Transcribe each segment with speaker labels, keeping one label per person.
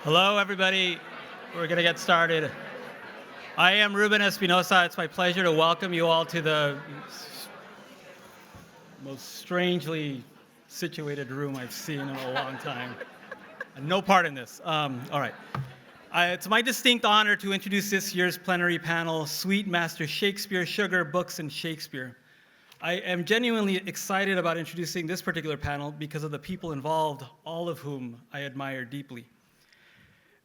Speaker 1: Hello, everybody. We're going to get started. I am Ruben Espinosa. It's my pleasure to welcome you all to the most strangely situated room I've seen in a long time. And no part in this. All right. It's my distinct honor to introduce this year's plenary panel, Sweet Master Shakespeare, Sugar, Books, and Shakespeare. I am genuinely excited about introducing this particular panel because of the people involved, all of whom I admire deeply.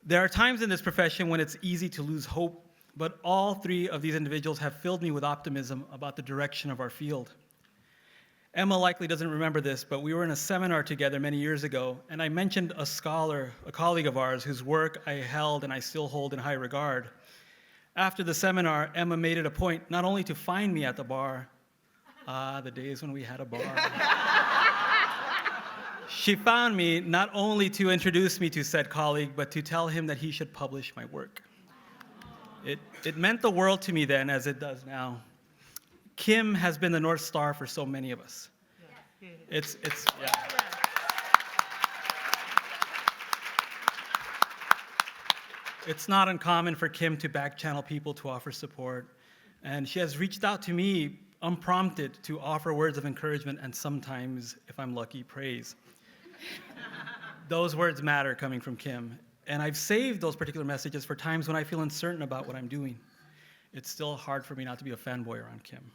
Speaker 1: There are times in this profession when it's easy to lose hope, but all three of these individuals have filled me with optimism about the direction of our field. Emma likely doesn't remember this, but we were in a seminar together many years ago, and I mentioned a scholar, a colleague of ours, whose work I held and I still hold in high regard. After the seminar, Emma made it a point not only to find me at the bar, the days when we had a bar. She found me not only to introduce me to said colleague, but to tell him that he should publish my work. It meant the world to me then, as it does now. Kim has been the North Star for so many of us. Yeah. It's not uncommon for Kim to back-channel people to offer support, and she has reached out to me unprompted to offer words of encouragement and sometimes, if I'm lucky, praise. Those words matter coming from Kim, and I've saved those particular messages for times when I feel uncertain about what I'm doing. It's still hard for me not to be a fanboy around Kim.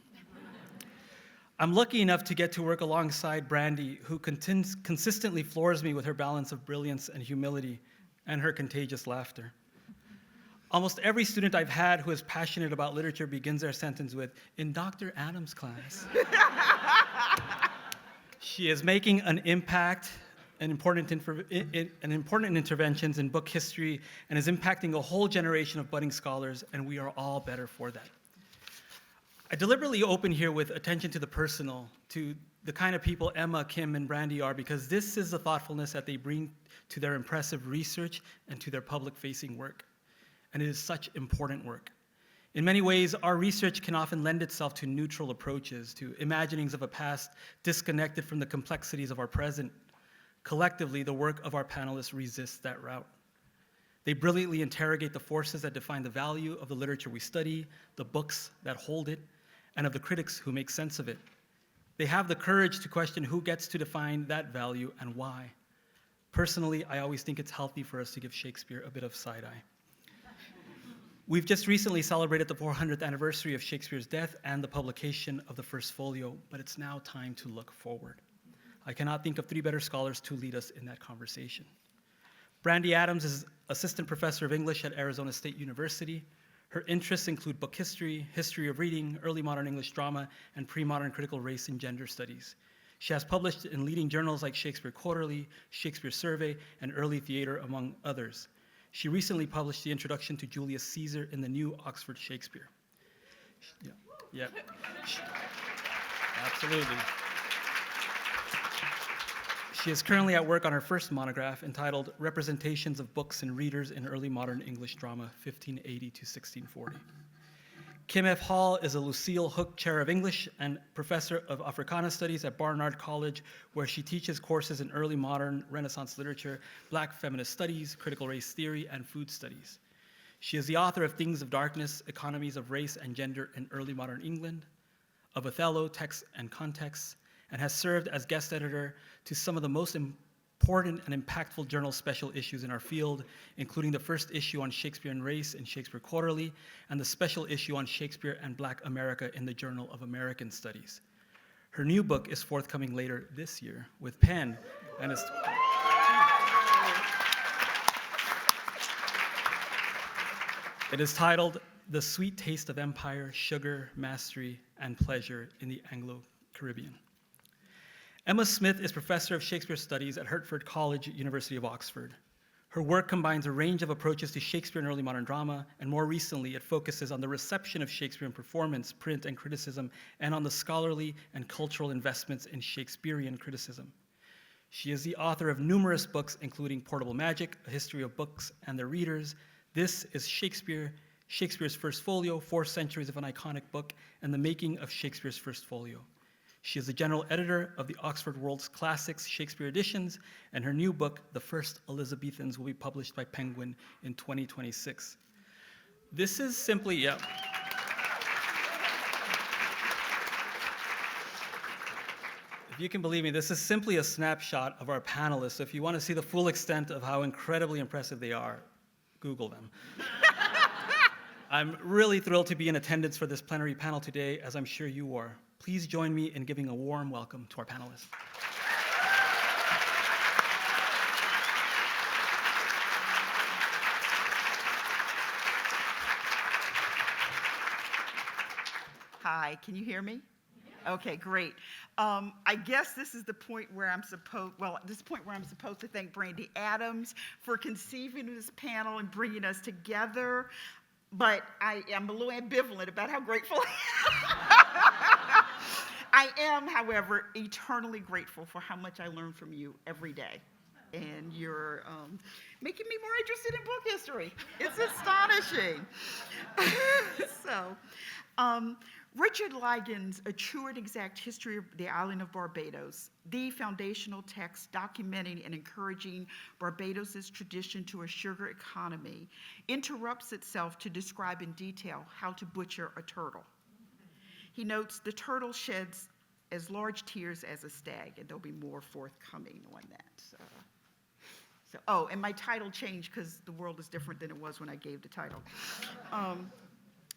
Speaker 1: I'm lucky enough to get to work alongside Brandi, who consistently floors me with her balance of brilliance and humility and her contagious laughter. Almost every student I've had who is passionate about literature begins their sentence with, "In Dr. Adams' class." She is making an impact and important interventions in book history and is impacting a whole generation of budding scholars, and we are all better for that. I deliberately open here with attention to the personal, to the kind of people Emma, Kim, and Brandi are, because this is the thoughtfulness that they bring to their impressive research and to their public-facing work. And it is such important work. In many ways, our research can often lend itself to neutral approaches, to imaginings of a past disconnected from the complexities of our present. Collectively, the work of our panelists resists that route. They brilliantly interrogate the forces that define the value of the literature we study, the books that hold it, and of the critics who make sense of it. They have the courage to question who gets to define that value and why. Personally, I always think it's healthy for us to give Shakespeare a bit of side-eye. We've just recently celebrated the 400th anniversary of Shakespeare's death and the publication of the first folio, but it's now time to look forward. I cannot think of three better scholars to lead us in that conversation. Brandi Adams is assistant professor of English at Arizona State University. Her interests include book history, history of reading, early modern English drama, and pre-modern critical race and gender studies. She has published in leading journals like Shakespeare Quarterly, Shakespeare Survey, and Early Theater, among others. She recently published the introduction to Julius Caesar in the New Oxford Shakespeare. Yeah. Absolutely. She is currently at work on her first monograph entitled Representations of Books and Readers in Early Modern English Drama, 1580 to 1640. Kim F. Hall is a Lucille Hook Chair of English and Professor of Africana Studies at Barnard College, where she teaches courses in early modern Renaissance literature, Black feminist studies, critical race theory, and food studies. She is the author of Things of Darkness, Economies of Race and Gender in Early Modern England, of Othello, Texts and Contexts, and has served as guest editor to some of the most important and impactful journal special issues in our field, including the first issue on Shakespeare and Race in Shakespeare Quarterly, and the special issue on Shakespeare and Black America in the Journal of American Studies. Her new book is forthcoming later this year with Penn, and is it is titled The Sweet Taste of Empire, Sugar, Mastery, and Pleasure in the Anglo-Caribbean. Emma Smith is professor of Shakespeare Studies at Hertford College, University of Oxford. Her work combines a range of approaches to Shakespeare and early modern drama, and more recently, it focuses on the reception of Shakespeare in performance, print, and criticism, and on the scholarly and cultural investments in Shakespearean criticism. She is the author of numerous books, including Portable Magic, A History of Books and Their Readers, This is Shakespeare, Shakespeare's First Folio, 4 Centuries of an Iconic Book, and The Making of Shakespeare's First Folio. She is the general editor of the Oxford World's Classics Shakespeare editions, and her new book, The First Elizabethans, will be published by Penguin in 2026. This is simply, yeah. If you can believe me, this is simply a snapshot of our panelists. So if you want to see the full extent of how incredibly impressive they are, Google them. I'm really thrilled to be in attendance for this plenary panel today, as I'm sure you are. Please join me in giving a warm welcome to our panelists.
Speaker 2: Hi, can you hear me? Okay, great. I guess this is the point where I'm supposed to thank Brandi Adams for conceiving this panel and bringing us together. But I am a little ambivalent about how grateful I am, however, eternally grateful for how much I learn from you every day. And you're making me more interested in book history. It's astonishing. Richard Ligon's A True and Exact History of the Island of Barbados, the foundational text documenting and encouraging Barbados's tradition to a sugar economy, interrupts itself to describe in detail how to butcher a turtle. He notes the turtle sheds as large tears as a stag, and there'll be more forthcoming on that. And my title changed because the world is different than it was when I gave the title.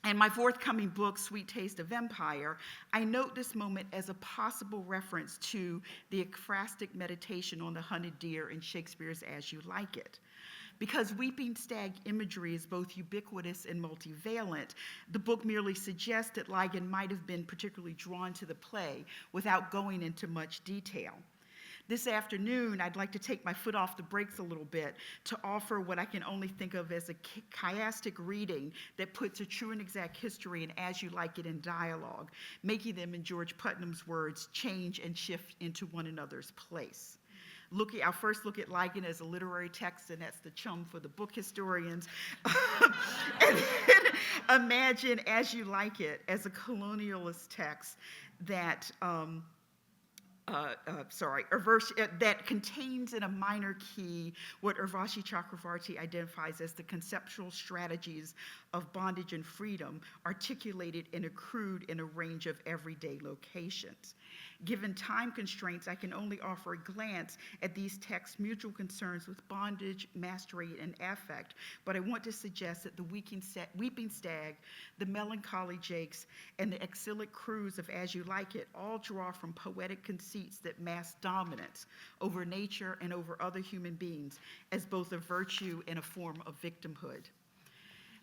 Speaker 2: And my forthcoming book, Sweet Taste of Empire, I note this moment as a possible reference to the ekphrastic meditation on the hunted deer in Shakespeare's As You Like It. Because weeping stag imagery is both ubiquitous and multivalent, the book merely suggests that Ligon might have been particularly drawn to the play without going into much detail. This afternoon, I'd like to take my foot off the brakes a little bit to offer what I can only think of as a chiastic reading that puts a true and exact history and As You Like It in dialogue, making them, in George Putnam's words, change and shift into one another's place. I'll first look at Ligon as a literary text, and that's the chum for the book historians. And then imagine As You Like It as a colonialist text that that contains in a minor key what Urvashi Chakravarti identifies as the conceptual strategies of bondage and freedom, articulated and accrued in a range of everyday locations. Given time constraints, I can only offer a glance at these texts' mutual concerns with bondage, mastery, and affect, but I want to suggest that the weeping stag, the melancholy jakes, and the exilic crews of As You Like It all draw from poetic conceits that mask dominance over nature and over other human beings as both a virtue and a form of victimhood.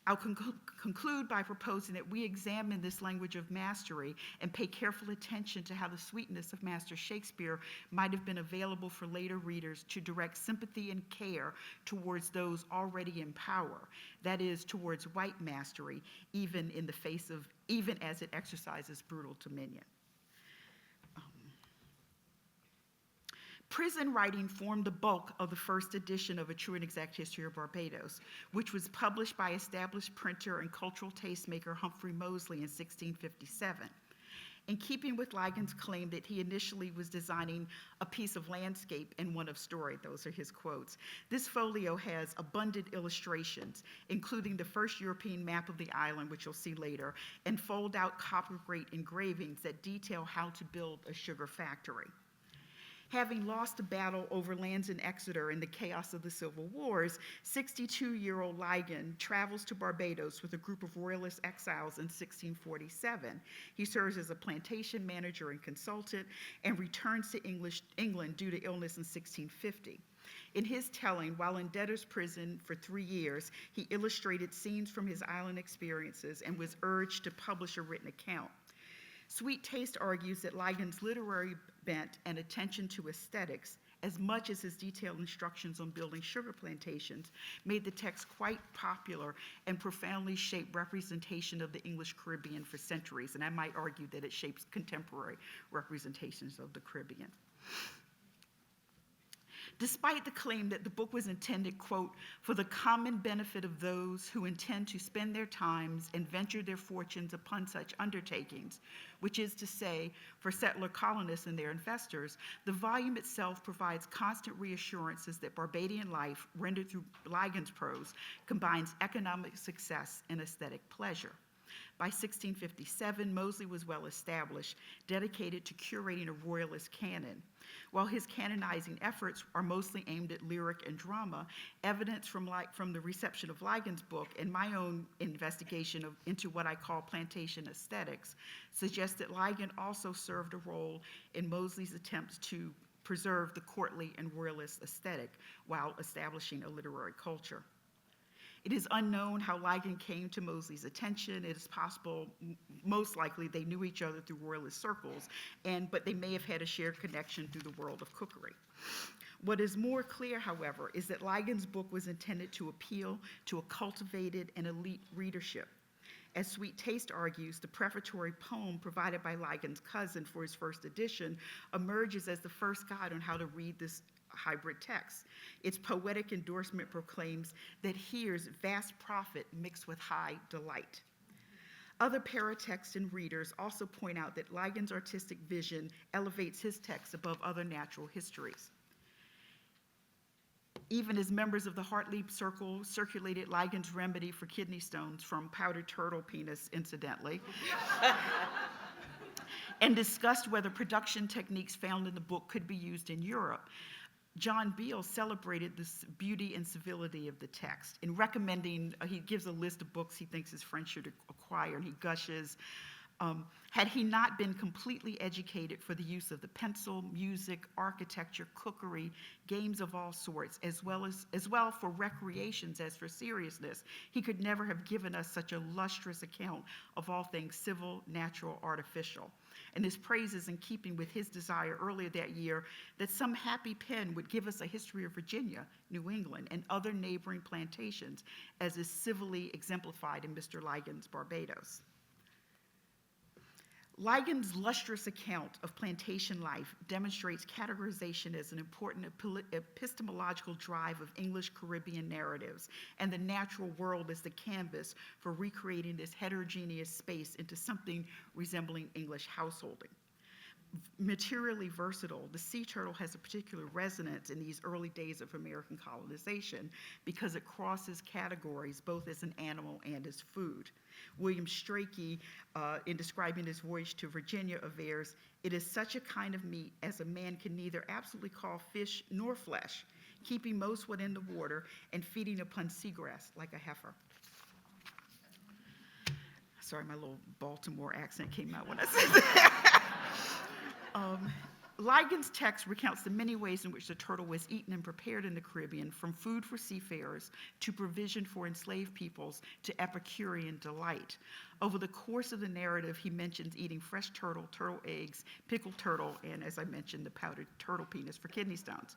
Speaker 2: I'll conclude by proposing that we examine this language of mastery and pay careful attention to how the sweetness of Master Shakespeare might have been available for later readers to direct sympathy and care towards those already in power, that is, towards white mastery, even as it exercises brutal dominion. Prison writing formed the bulk of the first edition of A True and Exact History of Barbados, which was published by established printer and cultural tastemaker Humphrey Moseley in 1657. In keeping with Ligon's claim that he initially was designing a piece of landscape and one of story, those are his quotes, this folio has abundant illustrations, including the first European map of the island, which you'll see later, and fold-out copper-grate engravings that detail how to build a sugar factory. Having lost a battle over lands in Exeter in the chaos of the Civil Wars, 62-year-old Ligon travels to Barbados with a group of royalist exiles in 1647. He serves as a plantation manager and consultant and returns to England due to illness in 1650. In his telling, while in debtor's prison for 3 years, he illustrated scenes from his island experiences and was urged to publish a written account. Sweet Taste argues that Ligon's literary bent and attention to aesthetics, as much as his detailed instructions on building sugar plantations, made the text quite popular and profoundly shaped representation of the English Caribbean for centuries, and I might argue that it shapes contemporary representations of the Caribbean. Despite the claim that the book was intended, quote, for the common benefit of those who intend to spend their times and venture their fortunes upon such undertakings, which is to say, for settler colonists and their investors, the volume itself provides constant reassurances that Barbadian life, rendered through Ligon's prose, combines economic success and aesthetic pleasure. By 1657, Moseley was well established, dedicated to curating a royalist canon. While his canonizing efforts are mostly aimed at lyric and drama, evidence from the reception of Ligon's book and my own investigation into what I call plantation aesthetics suggests that Ligon also served a role in Moseley's attempts to preserve the courtly and royalist aesthetic while establishing a literary culture. It is unknown how Ligon came to Moseley's attention. It is possible, most likely, they knew each other through royalist circles, but they may have had a shared connection through the world of cookery. What is more clear, however, is that Ligon's book was intended to appeal to a cultivated and elite readership. As Sweet Taste argues, the prefatory poem provided by Ligon's cousin for his first edition emerges as the first guide on how to read this hybrid text. Its poetic endorsement proclaims that here's vast profit mixed with high delight. Other paratexts and readers also point out that Ligon's artistic vision elevates his text above other natural histories. Even as members of the Hartley Circle circulated Ligon's remedy for kidney stones from powdered turtle penis, incidentally, and discussed whether production techniques found in the book could be used in Europe, John Beale celebrated the beauty and civility of the text in recommending, he gives a list of books he thinks his friends should acquire, and he gushes, had he not been completely educated for the use of the pencil, music, architecture, cookery, games of all sorts, as well for recreations as for seriousness, he could never have given us such a lustrous account of all things civil, natural, artificial. And his praise is in keeping with his desire earlier that year that some happy pen would give us a history of Virginia, New England, and other neighboring plantations, as is civilly exemplified in Mr. Ligon's Barbados. Ligon's lustrous account of plantation life demonstrates categorization as an important epistemological drive of English Caribbean narratives, and the natural world as the canvas for recreating this heterogeneous space into something resembling English householding. Materially versatile, the sea turtle has a particular resonance in these early days of American colonization because it crosses categories both as an animal and as food. William Strachey, in describing his voyage to Virginia, avers, "It is such a kind of meat as a man can neither absolutely call fish nor flesh, keeping most what in the water and feeding upon seagrass like a heifer." Sorry, my little Baltimore accent came out when I said that. Ligon's text recounts the many ways in which the turtle was eaten and prepared in the Caribbean, from food for seafarers to provision for enslaved peoples to Epicurean delight. Over the course of the narrative, he mentions eating fresh turtle, turtle eggs, pickled turtle, and as I mentioned, the powdered turtle penis for kidney stones.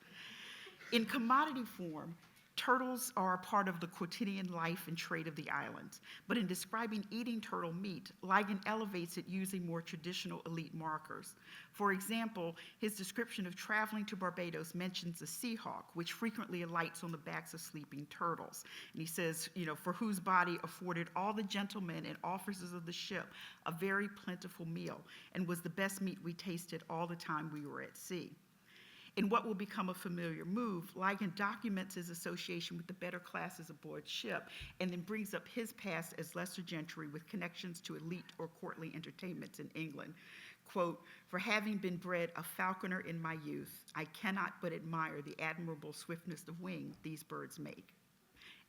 Speaker 2: In commodity form, turtles are a part of the quotidian life and trade of the islands, but in describing eating turtle meat, Ligon elevates it using more traditional elite markers. For example, his description of traveling to Barbados mentions a sea hawk, which frequently alights on the backs of sleeping turtles. And he says, for whose body afforded all the gentlemen and officers of the ship a very plentiful meal, and was the best meat we tasted all the time we were at sea. In what will become a familiar move, Ligon documents his association with the better classes aboard ship and then brings up his past as lesser gentry with connections to elite or courtly entertainments in England. Quote, "For having been bred a falconer in my youth, I cannot but admire the admirable swiftness of wing these birds make."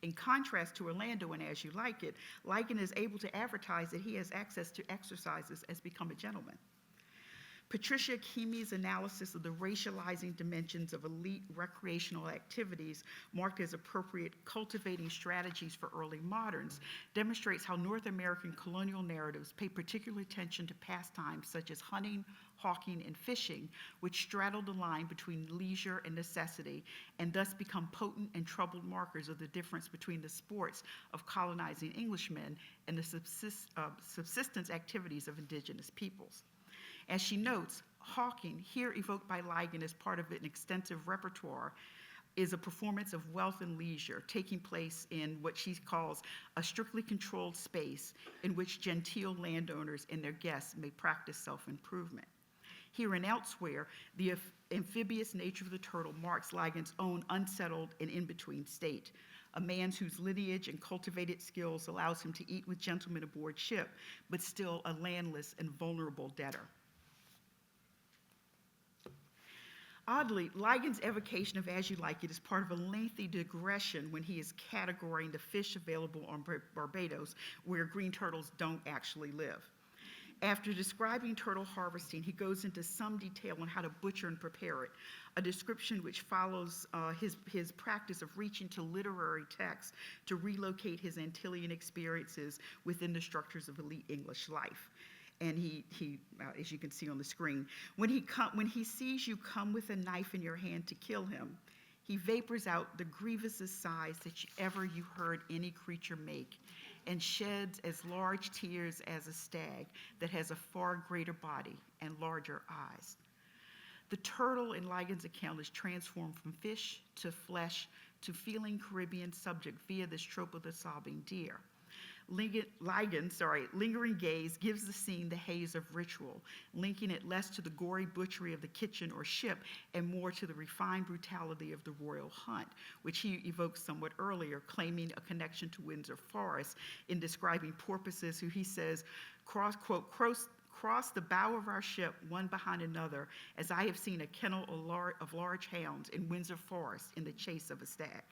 Speaker 2: In contrast to Orlando and As You Like It, Ligon is able to advertise that he has access to exercises as become a gentleman. Patricia Keamy's analysis of the racializing dimensions of elite recreational activities marked as appropriate cultivating strategies for early moderns demonstrates how North American colonial narratives pay particular attention to pastimes such as hunting, hawking, and fishing, which straddle the line between leisure and necessity and thus become potent and troubled markers of the difference between the sports of colonizing Englishmen and the subsistence activities of indigenous peoples. As she notes, Hawking, here evoked by Ligon as part of an extensive repertoire, is a performance of wealth and leisure taking place in what she calls a strictly controlled space in which genteel landowners and their guests may practice self-improvement. Here and elsewhere, the amphibious nature of the turtle marks Ligon's own unsettled and in-between state, a man whose lineage and cultivated skills allows him to eat with gentlemen aboard ship, but still a landless and vulnerable debtor. Oddly, Ligon's evocation of As You Like It is part of a lengthy digression when he is categorizing the fish available on Barbados, where green turtles don't actually live. After describing turtle harvesting, he goes into some detail on how to butcher and prepare it, a description which follows his practice of reaching to literary texts to relocate his Antillean experiences within the structures of elite English life. And he as you can see on the screen, when he sees you come with a knife in your hand to kill him, he vapors out the grievousest sighs that ever you heard any creature make, and sheds as large tears as a stag that has a far greater body and larger eyes. The turtle in Ligon's account is transformed from fish to flesh to feeling Caribbean subject via this trope of the sobbing deer. Ligon's lingering gaze gives the scene the haze of ritual, linking it less to the gory butchery of the kitchen or ship and more to the refined brutality of the royal hunt, which he evoked somewhat earlier, claiming a connection to Windsor Forest in describing porpoises who he says, cross the bow of our ship one behind another, as I have seen a kennel of large hounds in Windsor Forest in the chase of a stag.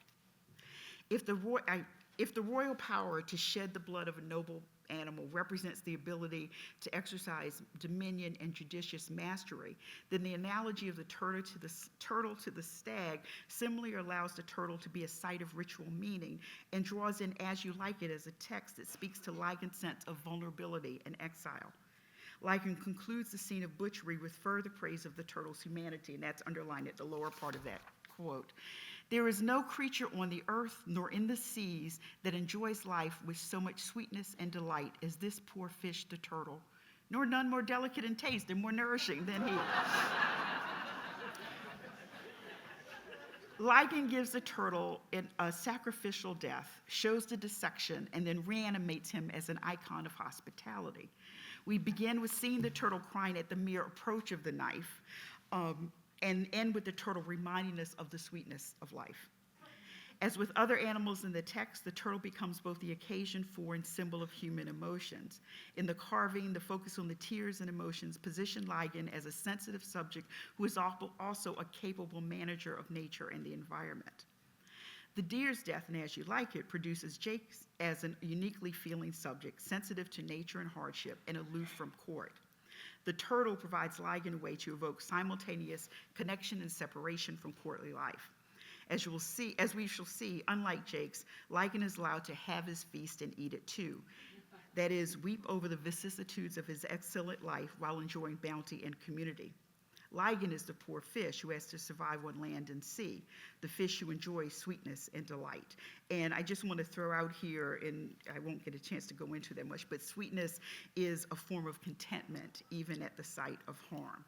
Speaker 2: If the royal power to shed the blood of a noble animal represents the ability to exercise dominion and judicious mastery, then the analogy of the turtle to the stag similarly allows the turtle to be a site of ritual meaning and draws in As You Like It as a text that speaks to Ligon's sense of vulnerability and exile. Ligon concludes the scene of butchery with further praise of the turtle's humanity, and that's underlined at the lower part of that quote. There is no creature on the earth nor in the seas that enjoys life with so much sweetness and delight as this poor fish, the turtle, nor none more delicate in taste and more nourishing than he. Ligon gives the turtle a sacrificial death, shows the dissection, and then reanimates him as an icon of hospitality. We begin with seeing the turtle crying at the mere approach of the knife, and end with the turtle reminding us of the sweetness of life. As with other animals in the text, the turtle becomes both the occasion for and symbol of human emotions. In the carving, the focus on the tears and emotions position Ligon as a sensitive subject who is also a capable manager of nature and the environment. The deer's death in As You Like It produces Jake as a uniquely feeling subject, sensitive to nature and hardship, and aloof from court. The turtle provides Ligon a way to evoke simultaneous connection and separation from courtly life. As we shall see, unlike Jake's, Ligon is allowed to have his feast and eat it too. That is, weep over the vicissitudes of his exilic life while enjoying bounty and community. Ligon is the poor fish who has to survive on land and sea, the fish who enjoys sweetness and delight. And I just want to throw out here, and I won't get a chance to go into that much, but sweetness is a form of contentment, even at the sight of harm.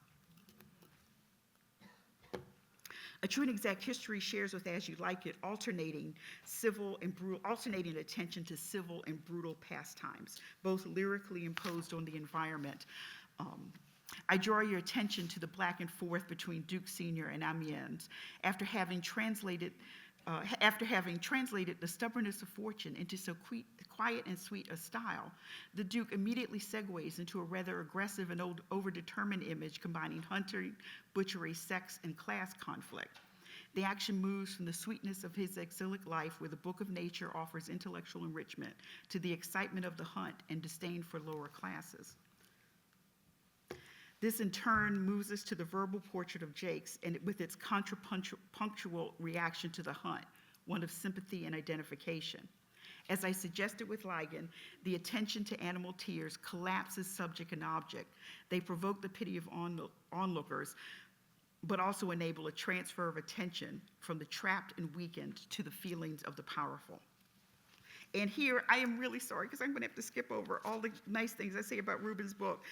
Speaker 2: A True and Exact History shares with As You Like It alternating attention to civil and brutal pastimes, both lyrically imposed on the environment. I draw your attention to the back and forth between Duke Sr. and Amiens. After having translated the stubbornness of fortune into so quiet and sweet a style, the Duke immediately segues into a rather aggressive and overdetermined image combining hunting, butchery, sex, and class conflict. The action moves from the sweetness of his exilic life, where the book of nature offers intellectual enrichment, to the excitement of the hunt and disdain for lower classes. This in turn moves us to the verbal portrait of Jake's and with its contrapunctual reaction to the hunt, one of sympathy and identification. As I suggested with Ligon, the attention to animal tears collapses subject and object. They provoke the pity of onlookers, but also enable a transfer of attention from the trapped and weakened to the feelings of the powerful. And here, I am really sorry, because I'm going to have to skip over all the nice things I say about Reuben's book.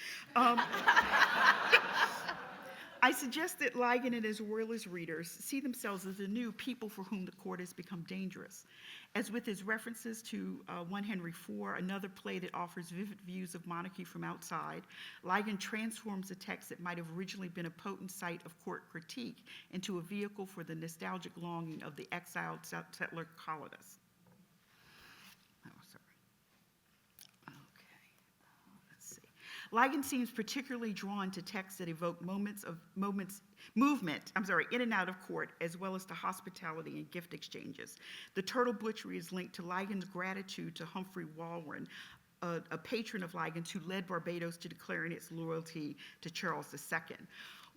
Speaker 2: I suggest that Ligon and his royalist readers see themselves as the new people for whom the court has become dangerous. As with his references to 1 Henry IV, another play that offers vivid views of monarchy from outside, Ligon transforms a text that might have originally been a potent site of court critique into a vehicle for the nostalgic longing of the exiled settler colonists. Ligon seems particularly drawn to texts that evoke movement in and out of court, as well as to hospitality and gift exchanges. The Turtle Butchery is linked to Ligon's gratitude to Humphrey Walwyn, a patron of Ligon's who led Barbados to declaring its loyalty to Charles II.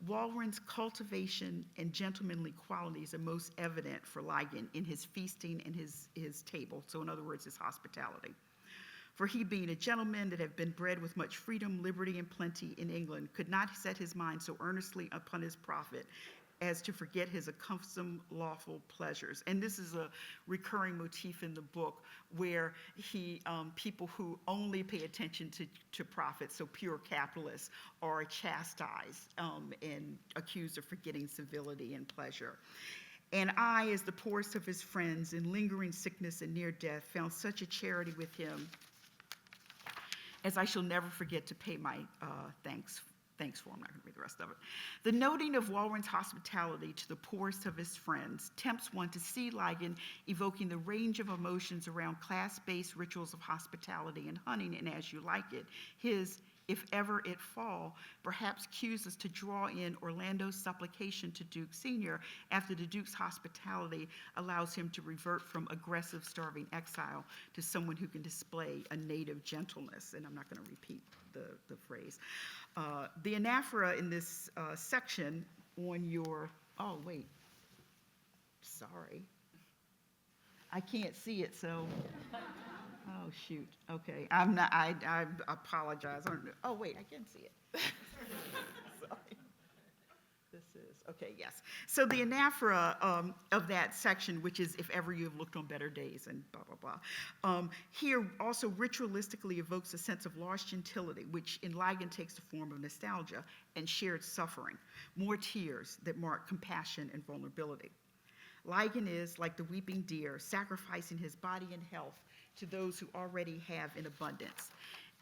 Speaker 2: Walwyn's cultivation and gentlemanly qualities are most evident for Ligon in his feasting and his table, so in other words, his hospitality. For he, being a gentleman that had been bred with much freedom, liberty, and plenty in England, could not set his mind so earnestly upon his profit as to forget his accustomed lawful pleasures. And this is a recurring motif in the book where people who only pay attention to profit, so pure capitalists, are chastised and accused of forgetting civility and pleasure. And I, as the poorest of his friends, in lingering sickness and near death, found such a charity with him as I shall never forget to pay my thanks for. I'm not going to read the rest of it. The noting of Walwyn's hospitality to the poorest of his friends tempts one to see Ligon evoking the range of emotions around class-based rituals of hospitality and hunting and As You Like It. His "If ever it fall" perhaps cues us to draw in Orlando's supplication to Duke Sr. after the Duke's hospitality allows him to revert from aggressive, starving exile to someone who can display a native gentleness. And I'm not going to repeat the phrase. The anaphora in this section on your, oh, wait, sorry. I can't see it, so. Oh, shoot. Okay. I apologize. Oh, wait, I can see it. Sorry. This is, okay, yes. So the anaphora of that section, which is "If ever you have looked on better days," and blah, blah, blah, here also ritualistically evokes a sense of lost gentility, which in Ligon takes the form of nostalgia and shared suffering, more tears that mark compassion and vulnerability. Ligon is, like the weeping deer, sacrificing his body and health to those who already have in abundance.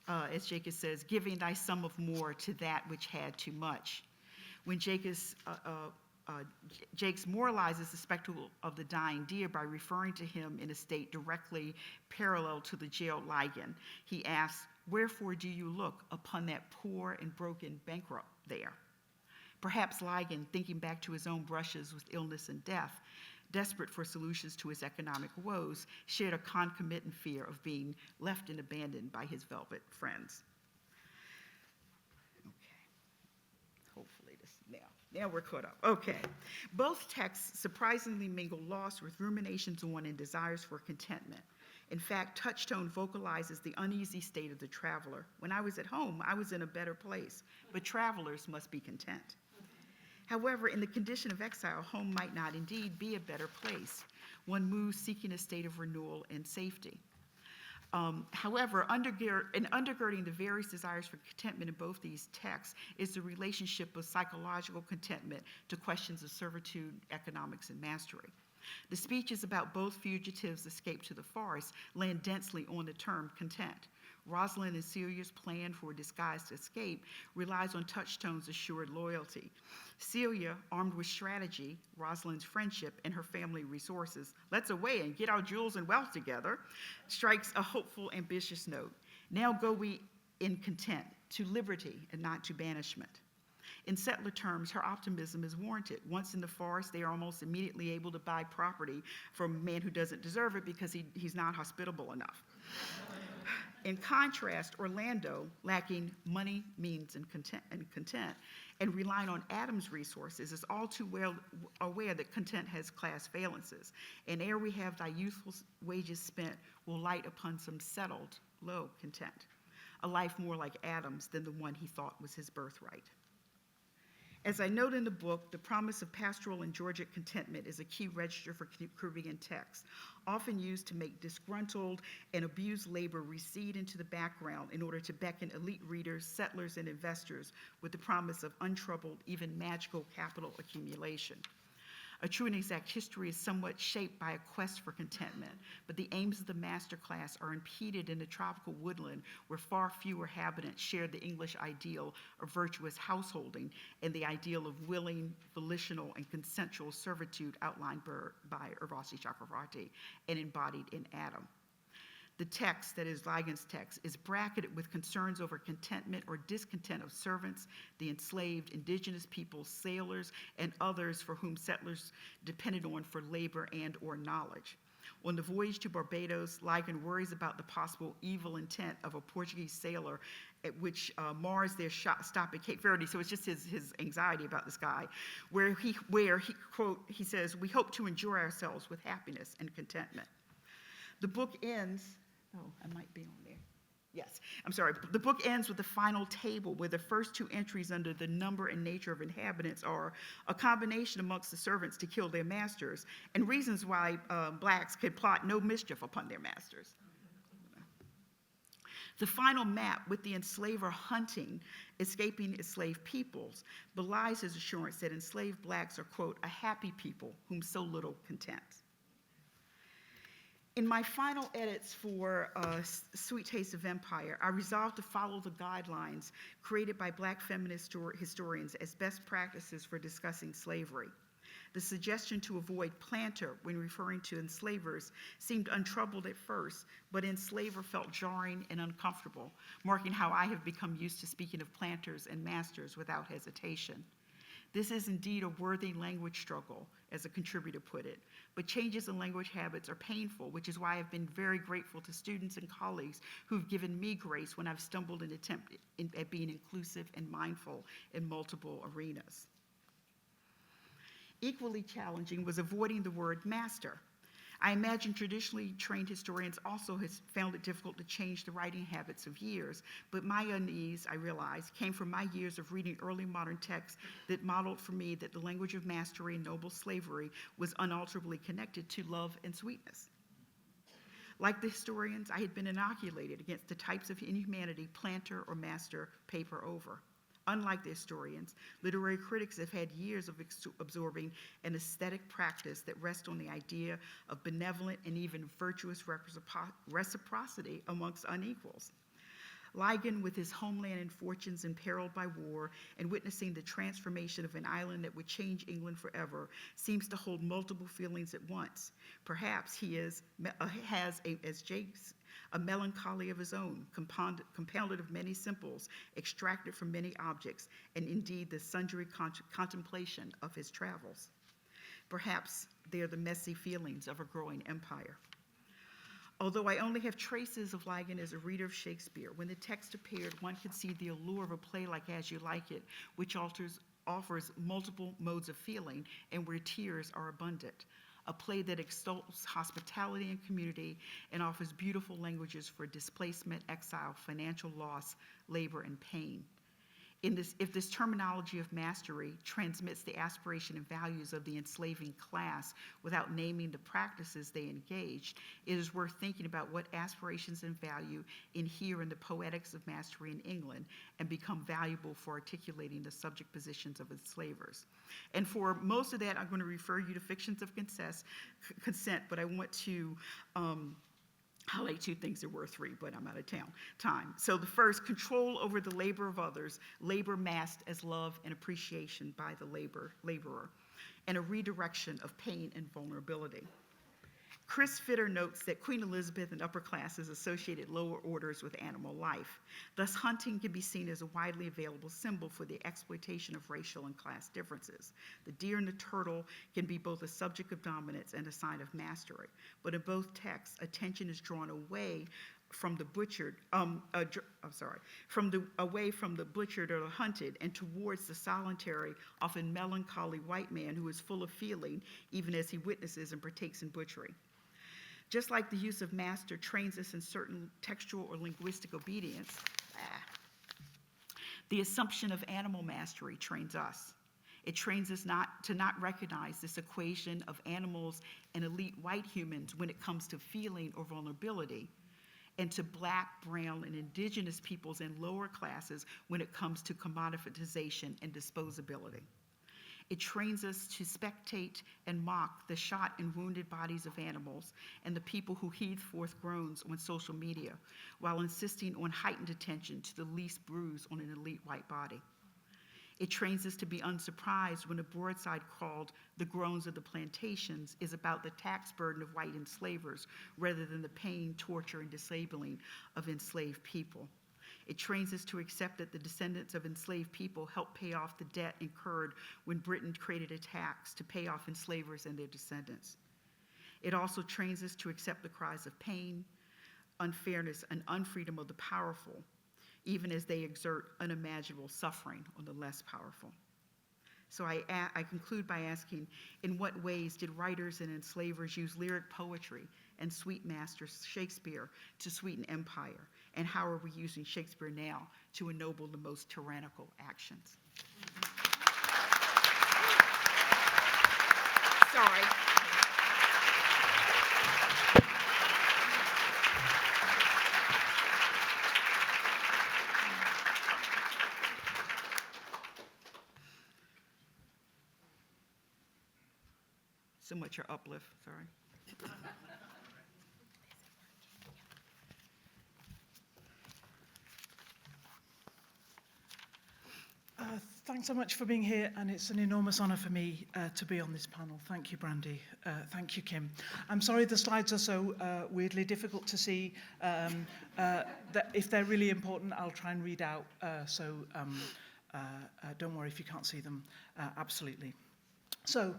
Speaker 2: As Jacob says, "Giving thy sum of more to that which had too much." When Jakes moralizes the spectacle of the dying deer by referring to him in a state directly parallel to the jailed Ligon, he asks, "Wherefore do you look upon that poor and broken bankrupt there?" Perhaps Ligon, thinking back to his own brushes with illness and death, desperate for solutions to his economic woes, shared a concomitant fear of being left and abandoned by his velvet friends. Okay. Hopefully this, now we're caught up. Okay. Both texts surprisingly mingle loss with ruminations on and desires for contentment. In fact, Touchstone vocalizes the uneasy state of the traveler. "When I was at home, I was in a better place, but travelers must be content." However, in the condition of exile, home might not indeed be a better place. One moves seeking a state of renewal and safety. However, undergirding the various desires for contentment in both these texts is the relationship of psychological contentment to questions of servitude, economics, and mastery. The speeches about both fugitives' escape to the forest land densely on the term content. Rosalind and Celia's plan for a disguised escape relies on Touchstone's assured loyalty. Celia, armed with strategy, Rosalind's friendship, and her family resources, "Let's away and get our jewels and wealth together," strikes a hopeful, ambitious note. "Now go we in content, to liberty and not to banishment." In settler terms, her optimism is warranted. Once in the forest, they are almost immediately able to buy property from a man who doesn't deserve it because he's not hospitable enough. In contrast, Orlando, lacking money, means, and content, and relying on Adam's resources, is all too well aware that content has class valences. And ere we have thy youthful wages spent, will light upon some settled, low content, a life more like Adam's than the one he thought was his birthright. As I note in the book, the promise of pastoral and Georgic contentment is a key register for Caribbean texts, often used to make disgruntled and abused labor recede into the background in order to beckon elite readers, settlers, and investors with the promise of untroubled, even magical capital accumulation. A true and exact history is somewhat shaped by a quest for contentment, but the aims of the masterclass are impeded in the tropical woodland where far fewer habitants share the English ideal of virtuous householding and the ideal of willing, volitional, and consensual servitude outlined by Urvasi Chakravarti and embodied in Adam. The text, that is Ligon's text, is bracketed with concerns over contentment or discontent of servants, the enslaved, indigenous peoples, sailors, and others for whom settlers depended on for labor and or knowledge. On the voyage to Barbados, Ligon worries about the possible evil intent of a Portuguese sailor at which mars their stop at Cape Verde. So it's just his anxiety about this guy, where he quote, he says, "We hope to enjoy ourselves with happiness and contentment." The book ends, oh, I might be on there. Yes, I'm sorry. The book ends with the final table where the first two entries under the number and nature of inhabitants are a combination amongst the servants to kill their masters and reasons why blacks could plot no mischief upon their masters. The final map with the enslaver hunting, escaping enslaved peoples, belies his assurance that enslaved blacks are, quote, a happy people whom so little contents. In my final edits for Sweet Taste of Empire, I resolved to follow the guidelines created by Black feminist historians as best practices for discussing slavery. The suggestion to avoid planter when referring to enslavers seemed untroubled at first, but enslaver felt jarring and uncomfortable, marking how I have become used to speaking of planters and masters without hesitation. This is indeed a worthy language struggle, as a contributor put it, but changes in language habits are painful, which is why I've been very grateful to students and colleagues who've given me grace when I've stumbled in attempt at being inclusive and mindful in multiple arenas. Equally challenging was avoiding the word master. I imagine traditionally trained historians also has found it difficult to change the writing habits of years, but my unease, I realize, came from my years of reading early modern texts that modeled for me that the language of mastery and noble slavery was unalterably connected to love and sweetness. Like the historians, I had been inoculated against the types of inhumanity planter or master paper over. Unlike the historians, literary critics have had years of absorbing an aesthetic practice that rests on the idea of benevolent and even virtuous reciprocity amongst unequals. Ligon, with his homeland and fortunes imperiled by war and witnessing the transformation of an island that would change England forever, seems to hold multiple feelings at once. Perhaps he has, as Jake's, a melancholy of his own, compounded of many simples, extracted from many objects, and indeed the sundry contemplation of his travels. Perhaps they are the messy feelings of a growing empire. Although I only have traces of Ligon as a reader of Shakespeare, when the text appeared, one could see the allure of a play like As You Like It, which offers multiple modes of feeling and where tears are abundant. A play that extols hospitality and community and offers beautiful languages for displacement, exile, financial loss, labor, and pain. If this terminology of mastery transmits the aspiration and values of the enslaving class without naming the practices they engaged, it is worth thinking about what aspirations and value inhere in the poetics of mastery in England and become valuable for articulating the subject positions of enslavers. And for most of that, I'm going to refer you to Fictions of Consent, but I want to highlight two things. There were three, but I'm out of time. So the first, control over the labor of others, labor masked as love and appreciation by the laborer, and a redirection of pain and vulnerability. Chris Fitter notes that Queen Elizabeth and upper classes associated lower orders with animal life. Thus, hunting can be seen as a widely available symbol for the exploitation of racial and class differences. The deer and the turtle can be both a subject of dominance and a sign of mastery. But in both texts, attention is drawn away from the butchered, away from the butchered or the hunted, and towards the solitary, often melancholy white man who is full of feeling, even as he witnesses and partakes in butchery. Just like the use of master trains us in certain textual or linguistic obedience, the assumption of animal mastery trains us. It trains us to not recognize this equation of animals and elite white humans when it comes to feeling or vulnerability, and to Black, brown, and indigenous peoples and lower classes when it comes to commodification and disposability. It trains us to spectate and mock the shot and wounded bodies of animals and the people who heave forth groans on social media, while insisting on heightened attention to the least bruise on an elite white body. It trains us to be unsurprised when a broadside called "The Groans of the Plantations" is about the tax burden of white enslavers rather than the pain, torture, and disabling of enslaved people. It trains us to accept that the descendants of enslaved people helped pay off the debt incurred when Britain created a tax to pay off enslavers and their descendants. It also trains us to accept the cries of pain, unfairness, and unfreedom of the powerful, even as they exert unimaginable suffering on the less powerful. So I conclude by asking, in what ways did writers and enslavers use lyric poetry and sweet master Shakespeare to sweeten empire? And how are we using Shakespeare now to ennoble the most tyrannical actions? Sorry. So much for uplift, sorry.
Speaker 3: Thanks so much for being here, and it's an enormous honour for me to be on this panel. Thank you, Brandi. Thank you, Kim. I'm sorry the slides are so weirdly difficult to see. That if they're really important, I'll try and read out, so don't worry if you can't see them, absolutely. So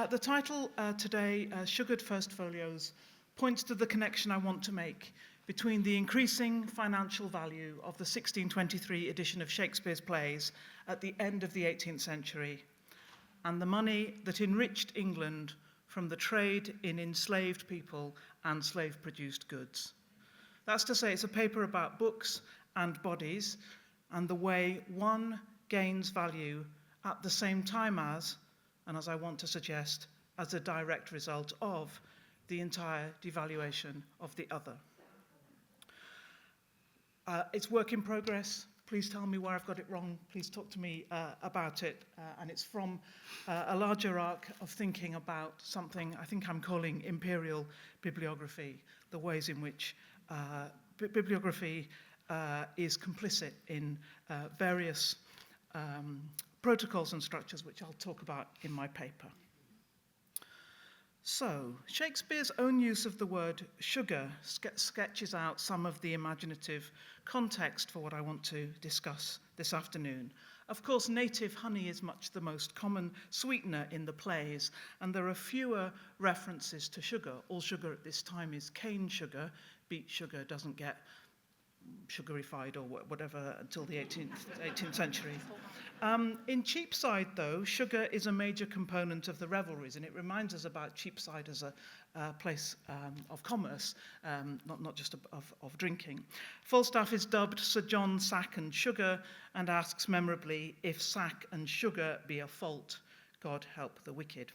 Speaker 3: the title today, Sugared First Folios, points to the connection I want to make between the increasing financial value of the 1623 edition of Shakespeare's plays at the end of the 18th century and the money that enriched England from the trade in enslaved people and slave-produced goods. That's to say, it's a paper about books and bodies and the way one gains value at the same time as, and as I want to suggest, as a direct result of the entire devaluation of the other. It's work in progress. Please tell me where I've got it wrong. Please talk to me about it. And it's from a larger arc of thinking about something I think I'm calling imperial bibliography, the ways in which bibliography is complicit in various protocols and structures, which I'll talk about in my paper. So, Shakespeare's own use of the word sugar sketches out some of the imaginative context for what I want to discuss this afternoon. Of course, native honey is much the most common sweetener in the plays, and there are fewer references to sugar. All sugar at this time is cane sugar. Beet sugar doesn't get sugarified or whatever until the 18th century. In Cheapside, though, sugar is a major component of the revelries, and it reminds us about Cheapside as a place of commerce, not just of drinking. Falstaff is dubbed Sir John Sack and Sugar, and asks memorably, if sack and sugar be a fault, God help the wicked.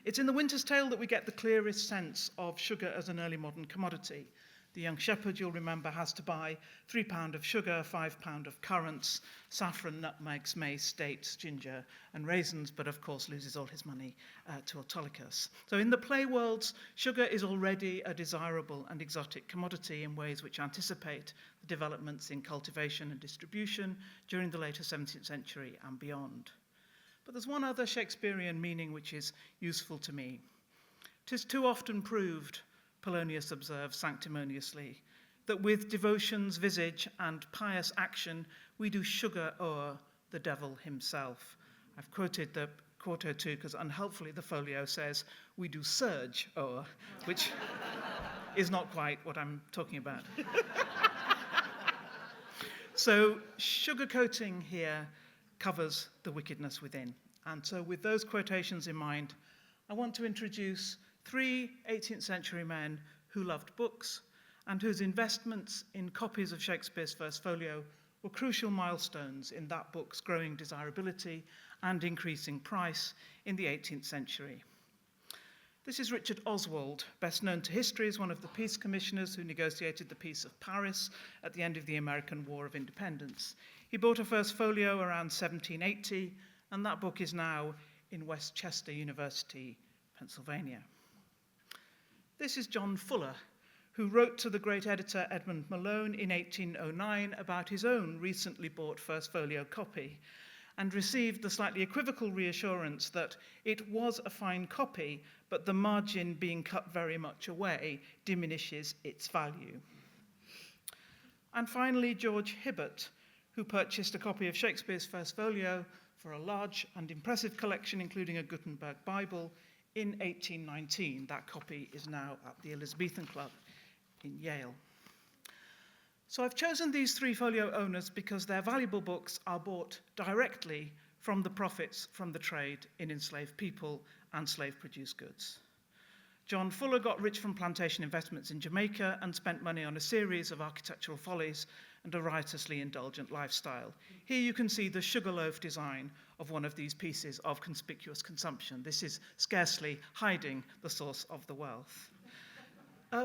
Speaker 3: It's in The Winter's Tale that we get the clearest sense of sugar as an early modern commodity. The young shepherd, you'll remember, has to buy £3 of sugar, £5 of currants, saffron, nutmegs, mace, dates, ginger, and raisins, but of course loses all his money to Autolycus. So in the play worlds, sugar is already a desirable and exotic commodity in ways which anticipate the developments in cultivation and distribution during the later 17th century and beyond. But there's one other Shakespearean meaning which is useful to me. 'Tis too often proved, Polonius observes sanctimoniously, that with devotion's visage and pious action, we do sugar o'er the devil himself. I've quoted the quarto too, because unhelpfully the folio says, we do surge o'er, which is not quite what I'm talking about. So sugarcoating here covers the wickedness within. And so with those quotations in mind, I want to introduce 3 18th century men who loved books and whose investments in copies of Shakespeare's First Folio were crucial milestones in that book's growing desirability and increasing price in the 18th century. This is Richard Oswald, best known to history as one of the peace commissioners who negotiated the Peace of Paris at the end of the American War of Independence. He bought a first folio around 1780, and that book is now in West Chester University, Pennsylvania. This is John Fuller, who wrote to the great editor Edmund Malone in 1809 about his own recently bought first folio copy, and received the slightly equivocal reassurance that it was a fine copy, but the margin being cut very much away diminishes its value. And finally, George Hibbert, who purchased a copy of Shakespeare's first folio for a large and impressive collection, including a Gutenberg Bible, in 1819. That copy is now at the Elizabethan Club in Yale. So I've chosen these three folio owners because their valuable books are bought directly from the profits from the trade in enslaved people and slave-produced goods. John Fuller got rich from plantation investments in Jamaica and spent money on a series of architectural follies and a riotously indulgent lifestyle. Here you can see the sugarloaf design of one of these pieces of conspicuous consumption. This is scarcely hiding the source of the wealth.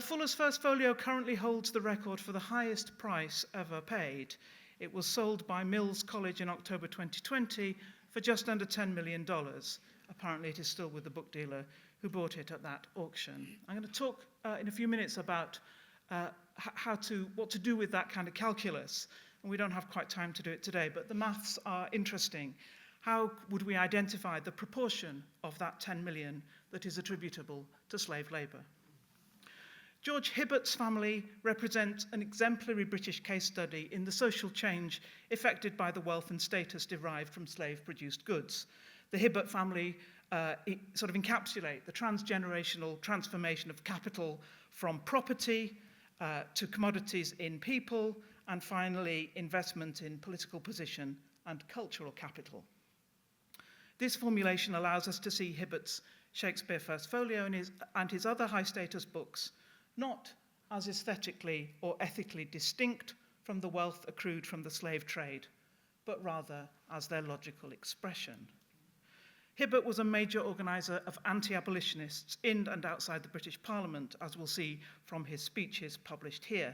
Speaker 3: Fuller's first folio currently holds the record for the highest price ever paid. It was sold by Mills College in October 2020 for just under $10 million. Apparently it is still with the book dealer who bought it at that auction. I'm going to talk in a few minutes about what to do with that kind of calculus. And we don't have quite time to do it today, but the maths are interesting. How would we identify the proportion of that 10 million that is attributable to slave labour? George Hibbert's family represents an exemplary British case study in the social change effected by the wealth and status derived from slave-produced goods. The Hibbert family sort of encapsulate the transgenerational transformation of capital from property to commodities in people, and finally investment in political position and cultural capital. This formulation allows us to see Hibbert's Shakespeare First Folio and his other high-status books not as aesthetically or ethically distinct from the wealth accrued from the slave trade, but rather as their logical expression. Hibbert was a major organiser of anti-abolitionists in and outside the British Parliament, as we'll see from his speeches published here.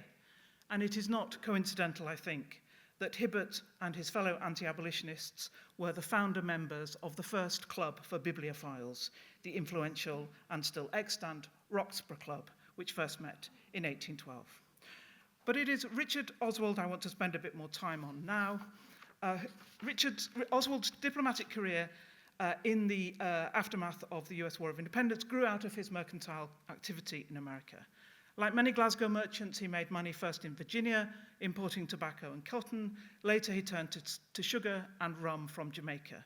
Speaker 3: And it is not coincidental, I think, that Hibbert and his fellow anti-abolitionists were the founder members of the first club for bibliophiles, the influential and still extant Roxburgh Club, which first met in 1812. But it is Richard Oswald I want to spend a bit more time on now. Richard Oswald's diplomatic career in the aftermath of the US War of Independence grew out of his mercantile activity in America. Like many Glasgow merchants, he made money first in Virginia, importing tobacco and cotton. Later, he turned to sugar and rum from Jamaica.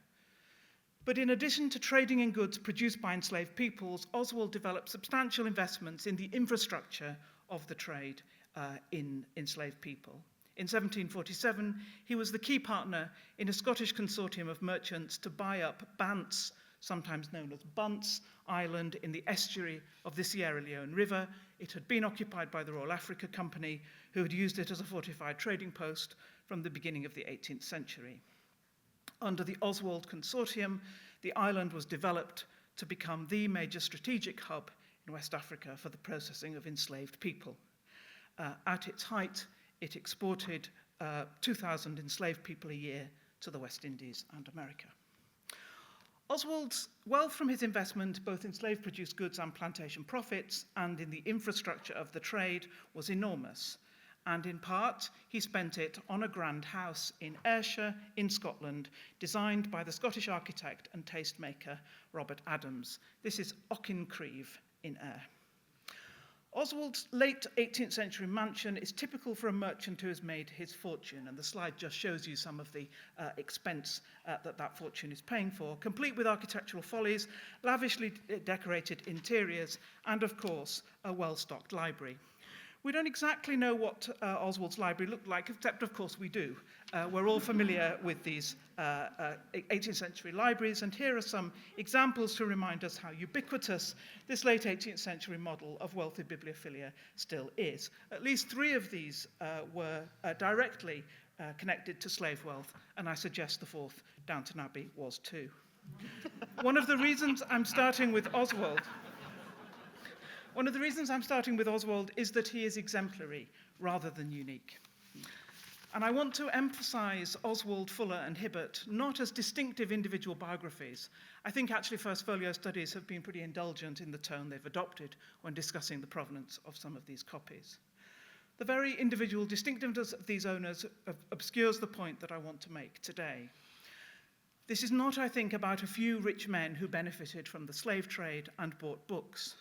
Speaker 3: But in addition to trading in goods produced by enslaved peoples, Oswald developed substantial investments in the infrastructure of the trade in enslaved people. In 1747, he was the key partner in a Scottish consortium of merchants to buy up Bant's, sometimes known as Bunce Island, in the estuary of the Sierra Leone River. It had been occupied by the Royal Africa Company, who had used it as a fortified trading post from the beginning of the 18th century. Under the Oswald Consortium, the island was developed to become the major strategic hub in West Africa for the processing of enslaved people. At its height, it exported 2,000 enslaved people a year to the West Indies and America. Oswald's wealth from his investment both in slave-produced goods and plantation profits and in the infrastructure of the trade was enormous. And in part, he spent it on a grand house in Ayrshire in Scotland, designed by the Scottish architect and tastemaker Robert Adams. This is Auchincrieve in Ayr. Oswald's late 18th century mansion is typical for a merchant who has made his fortune, and the slide just shows you some of the expense that fortune is paying for, complete with architectural follies, lavishly decorated interiors, and of course, a well-stocked library. We don't exactly know what Oswald's library looked like, except of course we do. We're all familiar with these 18th century libraries, and here are some examples to remind us how ubiquitous this late 18th century model of wealthy bibliophilia still is. At least 3 of these were directly connected to slave wealth, and I suggest the fourth, Downton Abbey, was too. One of the reasons I'm starting with Oswald is that he is exemplary rather than unique. And I want to emphasize Oswald, Fuller, and Hibbert not as distinctive individual biographies. I think actually First Folio studies have been pretty indulgent in the tone they've adopted when discussing the provenance of some of these copies. The very individual distinctiveness of these owners obscures the point that I want to make today. This is not, I think, about a few rich men who benefited from the slave trade and bought books.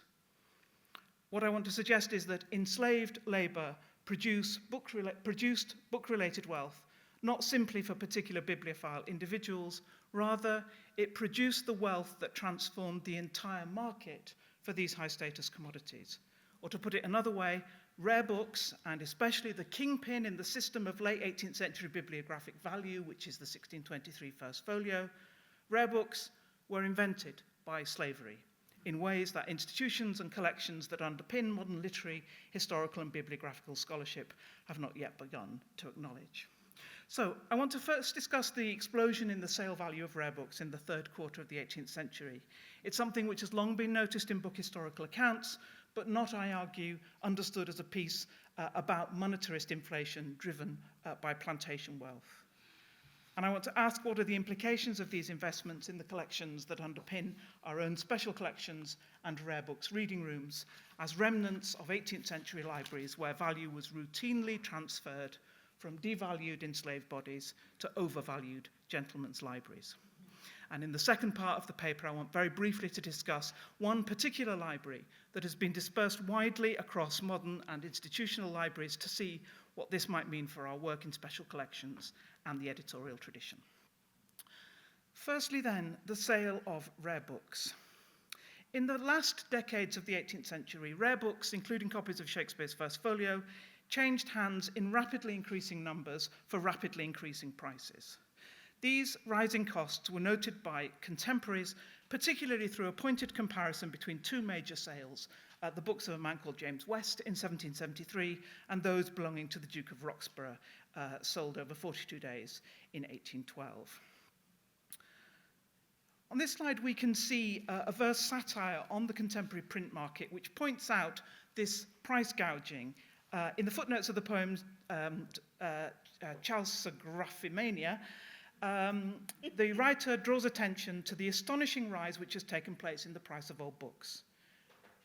Speaker 3: What I want to suggest is that enslaved labor produced book-related wealth, not simply for particular bibliophile individuals, rather it produced the wealth that transformed the entire market for these high-status commodities. Or to put it another way, rare books, and especially the kingpin in the system of late 18th century bibliographic value, which is the 1623 First Folio, rare books were invented by slavery in ways that institutions and collections that underpin modern literary, historical, and bibliographical scholarship have not yet begun to acknowledge. So I want to first discuss the explosion in the sale value of rare books in the third quarter of the 18th century. It's something which has long been noticed in book historical accounts, but not, I argue, understood as a piece about monetarist inflation driven by plantation wealth. And I want to ask, what are the implications of these investments in the collections that underpin our own special collections and rare books reading rooms as remnants of 18th century libraries where value was routinely transferred from devalued enslaved bodies to overvalued gentlemen's libraries. And in the second part of the paper, I want very briefly to discuss one particular library that has been dispersed widely across modern and institutional libraries to see what this might mean for our work in special collections and the editorial tradition. Firstly, then, the sale of rare books. In the last decades of the 18th century, rare books, including copies of Shakespeare's First Folio, changed hands in rapidly increasing numbers for rapidly increasing prices. These rising costs were noted by contemporaries, particularly through a pointed comparison between two major sales, the books of a man called James West in 1773 and those belonging to the Duke of Roxburgh, sold over 42 days in 1812. On this slide, we can see a verse satire on the contemporary print market, which points out this price gouging. In the footnotes of the poem Chalcigraphimania, the writer draws attention to the astonishing rise which has taken place in the price of old books.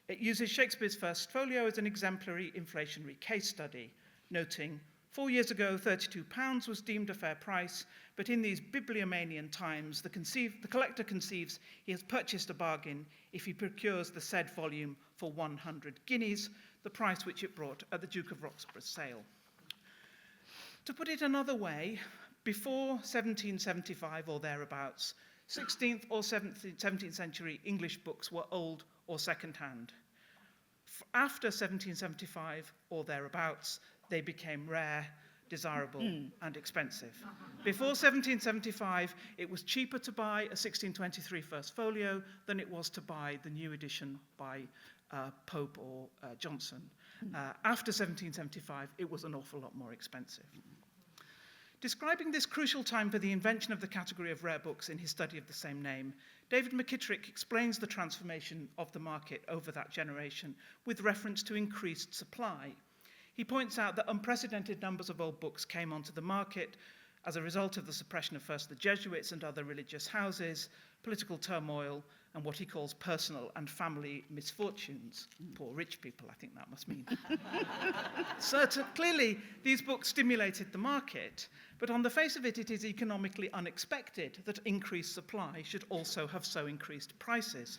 Speaker 3: It uses Shakespeare's First Folio as an exemplary inflationary case study, noting, 4 years ago, £32 was deemed a fair price, but in these bibliomanian times, the collector conceives he has purchased a bargain if he procures the said volume for 100 guineas, the price which it brought at the Duke of Roxburgh's sale. To put it another way, before 1775 or thereabouts, 16th or 17th century English books were old or second-hand. After 1775 or thereabouts, they became rare, desirable, and expensive. Before 1775, it was cheaper to buy a 1623 First Folio than it was to buy the new edition by Pope or Johnson. After 1775, it was an awful lot more expensive. Describing this crucial time for the invention of the category of rare books in his study of the same name, David McKittrick explains the transformation of the market over that generation with reference to increased supply. He points out that unprecedented numbers of old books came onto the market as a result of the suppression of first the Jesuits and other religious houses, political turmoil, and what he calls personal and family misfortunes. Poor rich people, I think that must mean. Clearly, these books stimulated the market, but on the face of it, it is economically unexpected that increased supply should also have so increased prices.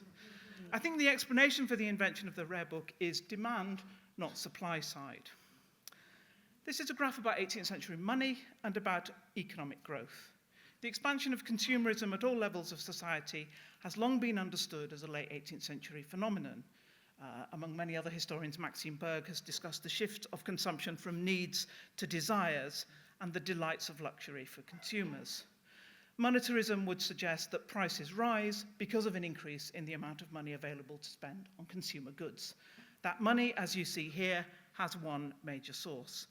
Speaker 3: I think the explanation for the invention of the rare book is demand, not supply side. This is a graph about 18th century money and about economic growth. The expansion of consumerism at all levels of society has long been understood as a late 18th century phenomenon. Among many other historians, Maxime Berg has discussed the shift of consumption from needs to desires and the delights of luxury for consumers. Monetarism would suggest that prices rise because of an increase in the amount of money available to spend on consumer goods. That money, as you see here, has one major source,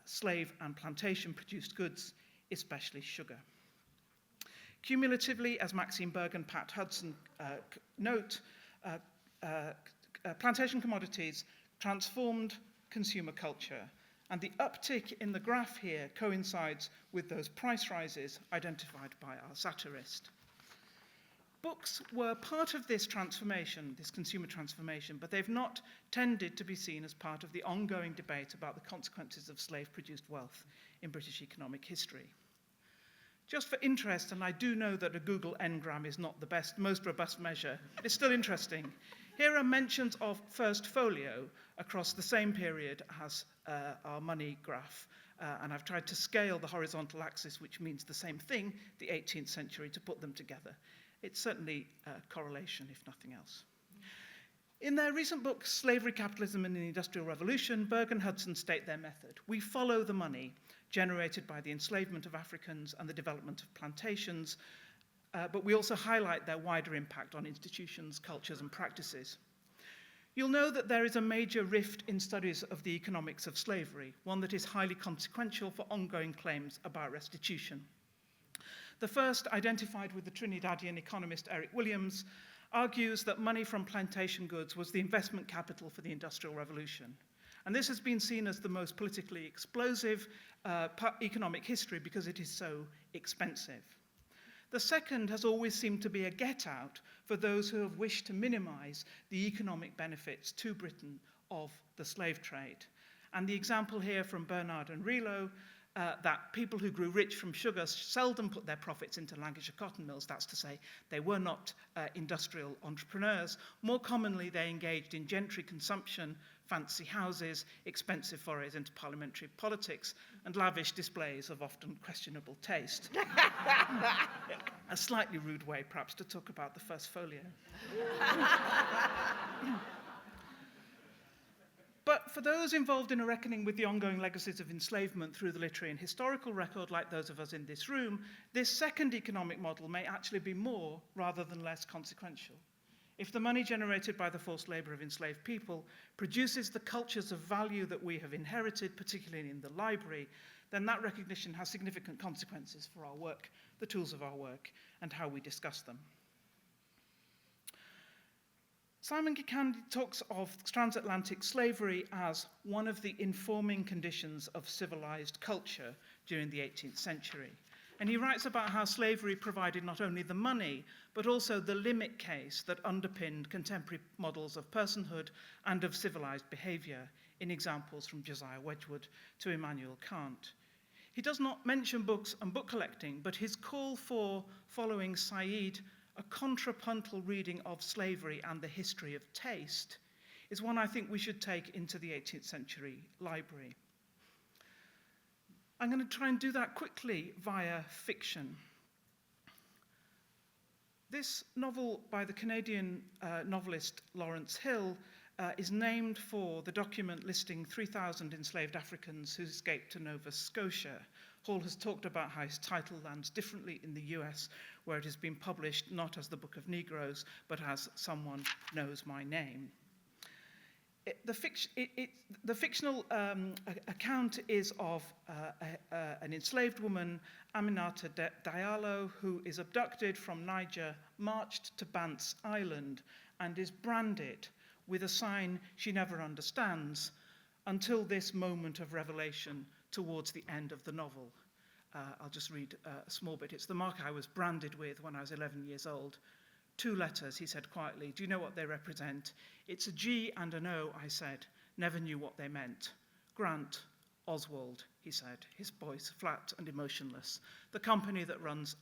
Speaker 3: slave and plantation-produced goods, especially sugar. Cumulatively, as Maxine Berg and Pat Hudson note, plantation commodities transformed consumer culture, and the uptick in the graph here coincides with those price rises identified by our satirist. Books were part of this transformation, this consumer transformation, but they've not tended to be seen as part of the ongoing debate about the consequences of slave-produced wealth in British economic history. Just for interest, and I do know that a Google Ngram is not the most robust measure, but it's still interesting. Here are mentions of first folio across the same period as our money graph, and I've tried to scale the horizontal axis, which means the same thing, the 18th century, to put them together. It's certainly a correlation, if nothing else. In their recent book, Slavery, Capitalism and the Industrial Revolution, Berg and Hudson state their method. We follow the money generated by the enslavement of Africans and the development of plantations, but we also highlight their wider impact on institutions, cultures, and practices. You'll know that there is a major rift in studies of the economics of slavery, one that is highly consequential for ongoing claims about restitution. The first, identified with the Trinidadian economist Eric Williams, argues that money from plantation goods was the investment capital for the Industrial Revolution. And this has been seen as the most politically explosive economic history because it is so expensive. The second has always seemed to be a get-out for those who have wished to minimize the economic benefits to Britain of the slave trade. And the example here from Barnard and Relo, that people who grew rich from sugar seldom put their profits into Lancashire cotton mills. That's to say, they were not industrial entrepreneurs. More commonly, they engaged in gentry consumption, fancy houses, expensive forays into parliamentary politics, and lavish displays of often questionable taste. A slightly rude way, perhaps, to talk about the first folio. But for those involved in a reckoning with the ongoing legacies of enslavement through the literary and historical record, like those of us in this room, this second economic model may actually be more rather than less consequential. If the money generated by the forced labor of enslaved people produces the cultures of value that we have inherited, particularly in the library, then that recognition has significant consequences for our work, the tools of our work, and how we discuss them. Simon Gikandi talks of transatlantic slavery as one of the informing conditions of civilized culture during the 18th century. And he writes about how slavery provided not only the money, but also the limit case that underpinned contemporary models of personhood and of civilized behavior, in examples from Josiah Wedgwood to Immanuel Kant. He does not mention books and book collecting, but his call for, following Said, a contrapuntal reading of slavery and the history of taste is one I think we should take into the 18th century library. I'm going to try and do that quickly via fiction. This novel by the Canadian novelist Lawrence Hill is named for the document listing 3,000 enslaved Africans who escaped to Nova Scotia. Hall has talked about how his title lands differently in the US, where it has been published not as the Book of Negroes, but as Someone Knows My Name. The fictional account is of an enslaved woman, Aminata Diallo, who is abducted from Niger, marched to Banks Island, and is branded with a sign she never understands until this moment of revelation towards the end of the novel. I'll just read a small bit. It's the mark I was branded with when I was 11 years old. 2 letters, he said quietly. Do you know what they represent? It's a G and an O, I said. Never knew what they meant. Grant, Oswald, he said, his voice flat and emotionless. The company that runs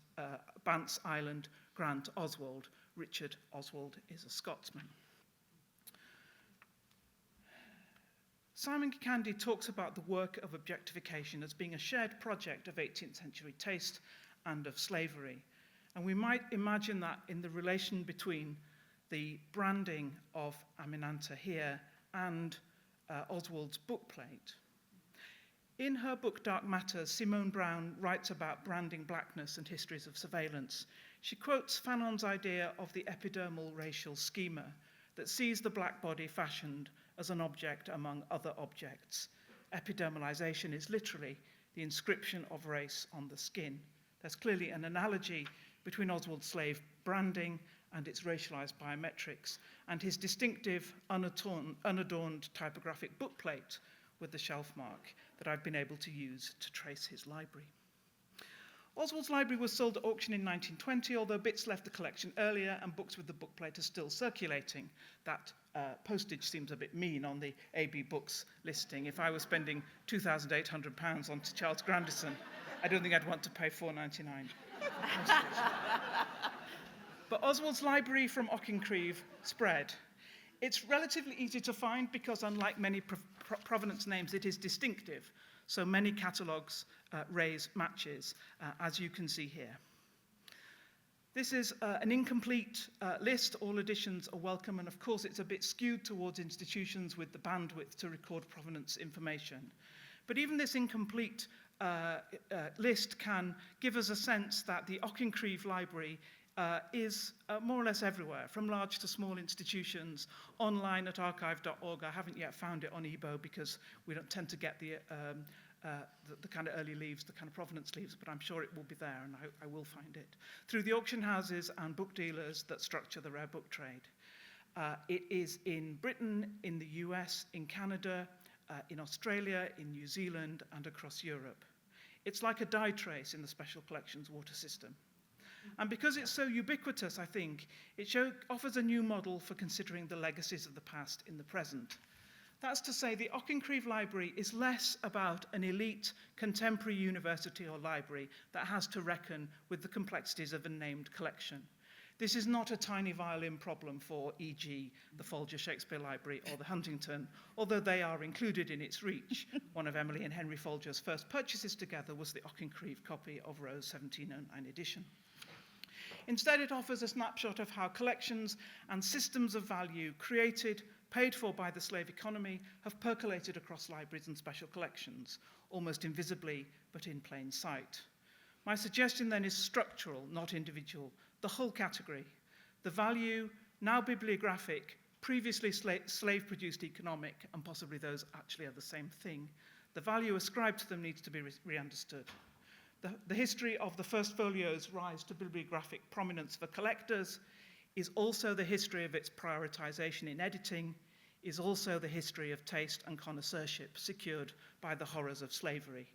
Speaker 3: Banks Island, Grant Oswald. Richard Oswald is a Scotsman. Simon Gikandi talks about the work of objectification as being a shared project of 18th century taste and of slavery. And we might imagine that in the relation between the branding of Aminata here and Oswald's bookplate. In her book Dark Matters, Simone Brown writes about branding blackness and histories of surveillance. She quotes Fanon's idea of the epidermal racial schema that sees the black body fashioned as an object among other objects, epidermalization is literally the inscription of race on the skin. There's clearly an analogy between Oswald Slave branding and its racialized biometrics, and his distinctive, unadorned typographic bookplate with the shelf mark that I've been able to use to trace his library. Oswald's library was sold at auction in 1920, although bits left the collection earlier and books with the bookplate are still circulating. That postage seems a bit mean on the AB Books listing. If I was spending £2,800 on Charles Grandison, I don't think I'd want to pay £4.99. But Oswald's library from Auchencrieve spread. It's relatively easy to find because, unlike many provenance names, it is distinctive. So many catalogues raise matches, as you can see here. This is an incomplete list. All editions are welcome, and of course it's a bit skewed towards institutions with the bandwidth to record provenance information. But even this incomplete list can give us a sense that the Auchencrieve Library is more or less everywhere, from large to small institutions, online at archive.org. I haven't yet found it on eBay because we don't tend to get the kind of early leaves, the kind of provenance leaves, but I'm sure it will be there, and I will find it. Through the auction houses and book dealers that structure the rare book trade. It is in Britain, in the US, in Canada, in Australia, in New Zealand, and across Europe. It's like a dye trace in the special collections water system. And because it's so ubiquitous, I think, it offers a new model for considering the legacies of the past in the present. That's to say, the Auchencrieve Library is less about an elite contemporary university or library that has to reckon with the complexities of a named collection. This is not a tiny violin problem for, e.g., the Folger Shakespeare Library or the Huntington, although they are included in its reach. One of Emily and Henry Folger's first purchases together was the Auchencrieve copy of Rowe's 1709 edition. Instead, it offers a snapshot of how collections and systems of value created, paid for by the slave economy, have percolated across libraries and special collections, almost invisibly, but in plain sight. My suggestion then is structural, not individual, the whole category. The value, now bibliographic, previously slave-produced economic, and possibly those actually are the same thing. The value ascribed to them needs to be re-understood. The history of the first folio's rise to bibliographic prominence for collectors is also the history of its prioritization in editing, is also the history of taste and connoisseurship secured by the horrors of slavery.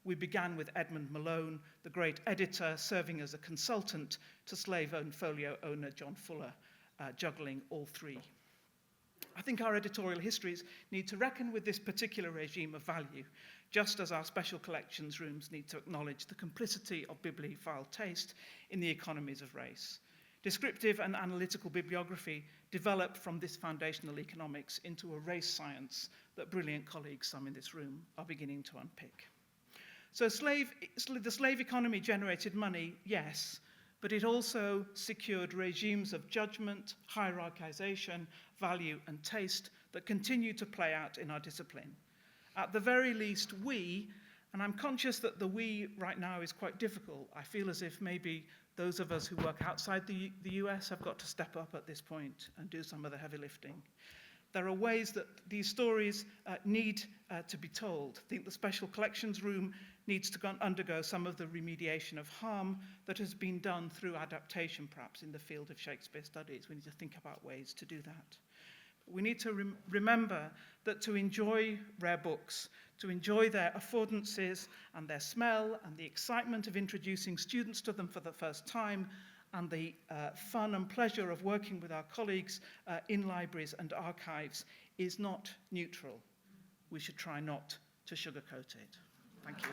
Speaker 3: We began with Edmund Malone, the great editor, serving as a consultant to slave-owned folio owner John Fuller, juggling all three. I think our editorial histories need to reckon with this particular regime of value, just as our special collections rooms need to acknowledge the complicity of bibliophile taste in the economies of race. Descriptive and analytical bibliography developed from this foundational economics into a race science that brilliant colleagues, some in this room, are beginning to unpick. So the slave economy generated money, yes, but it also secured regimes of judgment, hierarchization, value, and taste that continue to play out in our discipline. At the very least, we, and I'm conscious that the we right now is quite difficult. I feel as if maybe those of us who work outside the US have got to step up at this point and do some of the heavy lifting. There are ways that these stories need to be told. I think the Special Collections Room needs to undergo some of the remediation of harm that has been done through adaptation, perhaps, in the field of Shakespeare studies. We need to think about ways to do that. We need to remember that to enjoy rare books, to enjoy their affordances and their smell and the excitement of introducing students to them for the first time, and the fun and pleasure of working with our colleagues in libraries and archives is not neutral. We should try not to sugarcoat it. Thank you.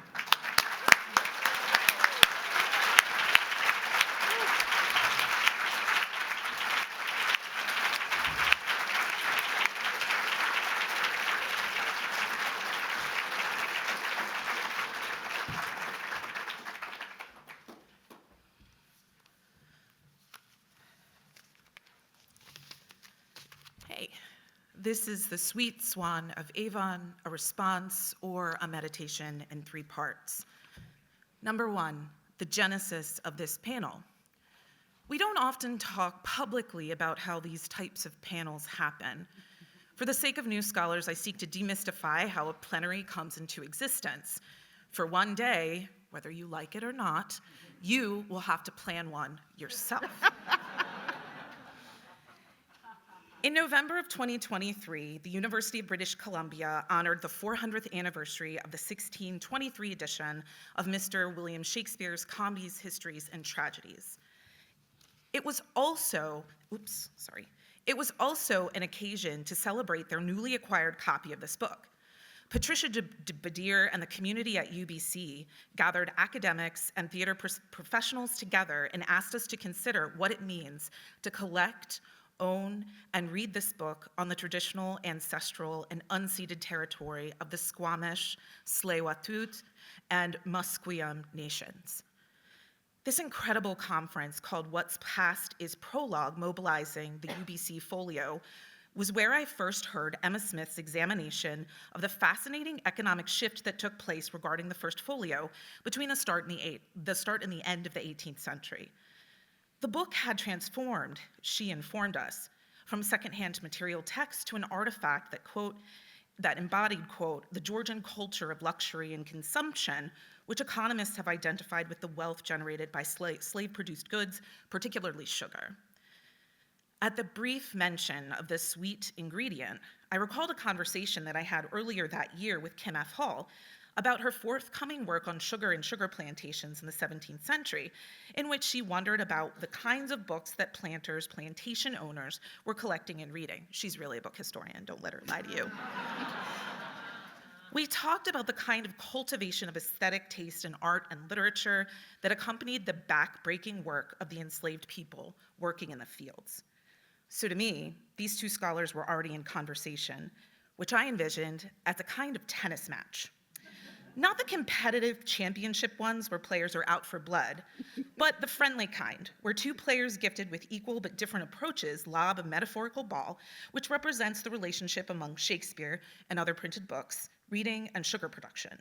Speaker 4: This is the sweet Swan of Avon, a response or a meditation in 3 parts. Number 1, the genesis of this panel. We don't often talk publicly about how these types of panels happen. For the sake of new scholars, I seek to demystify how a plenary comes into existence. For one day, whether you like it or not, you will have to plan one yourself. In November of 2023, the University of British Columbia honored the 400th anniversary of the 1623 edition of Mr. William Shakespeare's Comedies, Histories, and Tragedies. It was also an occasion to celebrate their newly acquired copy of this book. Patricia de Badir and the community at UBC gathered academics and theater professionals together and asked us to consider what it means to collect, own, and read this book on the traditional, ancestral, and unceded territory of the Squamish, Tsleil-Waututh, and Musqueam nations. This incredible conference, called What's Past is Prologue, mobilizing the UBC Folio, was where I first heard Emma Smith's examination of the fascinating economic shift that took place regarding the first folio between the start and the end of the 18th century. The book had transformed, she informed us, from secondhand material text to an artifact that, quote, that embodied, quote, the Georgian culture of luxury and consumption, which economists have identified with the wealth generated by slave-produced goods, particularly sugar. At the brief mention of this sweet ingredient, I recalled a conversation that I had earlier that year with Kim F. Hall about her forthcoming work on sugar and sugar plantations in the 17th century, in which she wondered about the kinds of books that planters, plantation owners were collecting and reading. She's really a book historian, don't let her lie to you. We talked about the kind of cultivation of aesthetic taste in art and literature that accompanied the back-breaking work of the enslaved people working in the fields. So to me, these two scholars were already in conversation, which I envisioned as a kind of tennis match. Not the competitive championship ones where players are out for blood, but the friendly kind, where two players gifted with equal but different approaches lob a metaphorical ball, which represents the relationship among Shakespeare and other printed books, reading, and sugar production.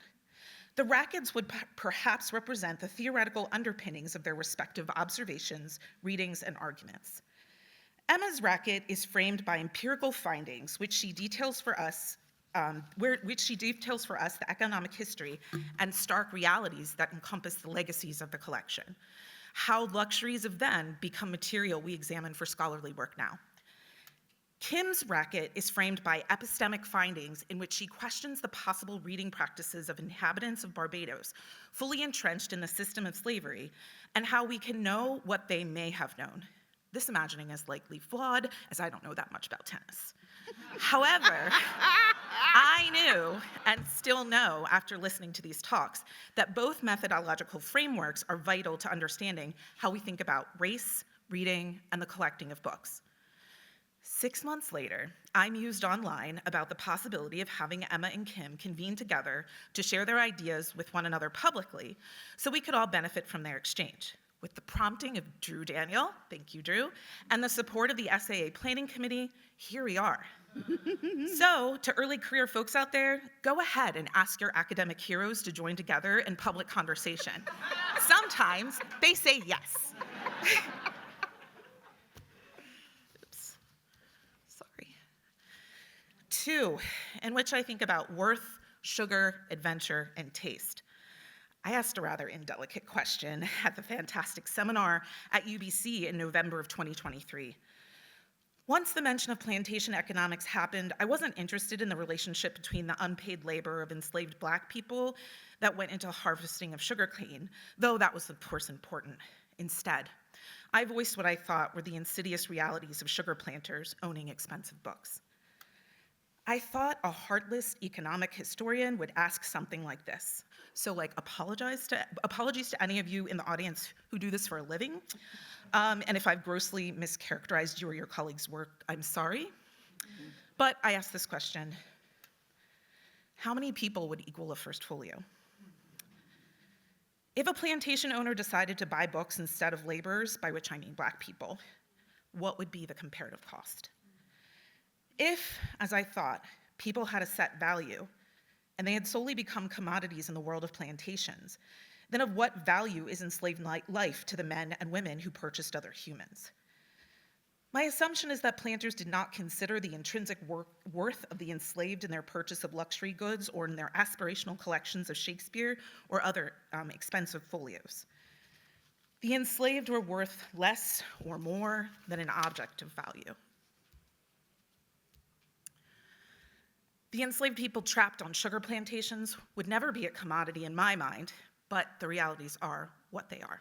Speaker 4: The rackets would perhaps represent the theoretical underpinnings of their respective observations, readings, and arguments. Emma's racket is framed by empirical findings, which she details for us the economic history and stark realities that encompass the legacies of the collection. How luxuries of then become material we examine for scholarly work now. Kim's racket is framed by epistemic findings in which she questions the possible reading practices of inhabitants of Barbados, fully entrenched in the system of slavery, and how we can know what they may have known. This imagining is likely flawed, as I don't know that much about tennis. However, I knew, and still know after listening to these talks, that both methodological frameworks are vital to understanding how we think about race, reading, and the collecting of books. 6 months later, I mused online about the possibility of having Emma and Kim convene together to share their ideas with one another publicly so we could all benefit from their exchange. With the prompting of Drew Daniel, thank you, Drew, and the support of the SAA Planning Committee, here we are. So, to early career folks out there, go ahead and ask your academic heroes to join together in public conversation. Sometimes they say yes. Oops, sorry. 2, in which I think about worth, sugar, adventure, and taste. I asked a rather indelicate question at the fantastic seminar at UBC in November of 2023. Once the mention of plantation economics happened, I wasn't interested in the relationship between the unpaid labor of enslaved Black people that went into harvesting of sugarcane, though that was of course important. Instead, I voiced what I thought were the insidious realities of sugar planters owning expensive books. I thought a heartless economic historian would ask something like this. So like apologies to any of you in the audience who do this for a living. And if I've grossly mischaracterized you or your colleagues' work, I'm sorry. But I asked this question: how many people would equal a first folio? If a plantation owner decided to buy books instead of laborers, by which I mean Black people, what would be the comparative cost? If, as I thought, people had a set value, and they had solely become commodities in the world of plantations, then of what value is enslaved life to the men and women who purchased other humans? My assumption is that planters did not consider the intrinsic worth of the enslaved in their purchase of luxury goods or in their aspirational collections of Shakespeare or other expensive folios. The enslaved were worth less or more than an object of value. The enslaved people trapped on sugar plantations would never be a commodity in my mind, but the realities are what they are.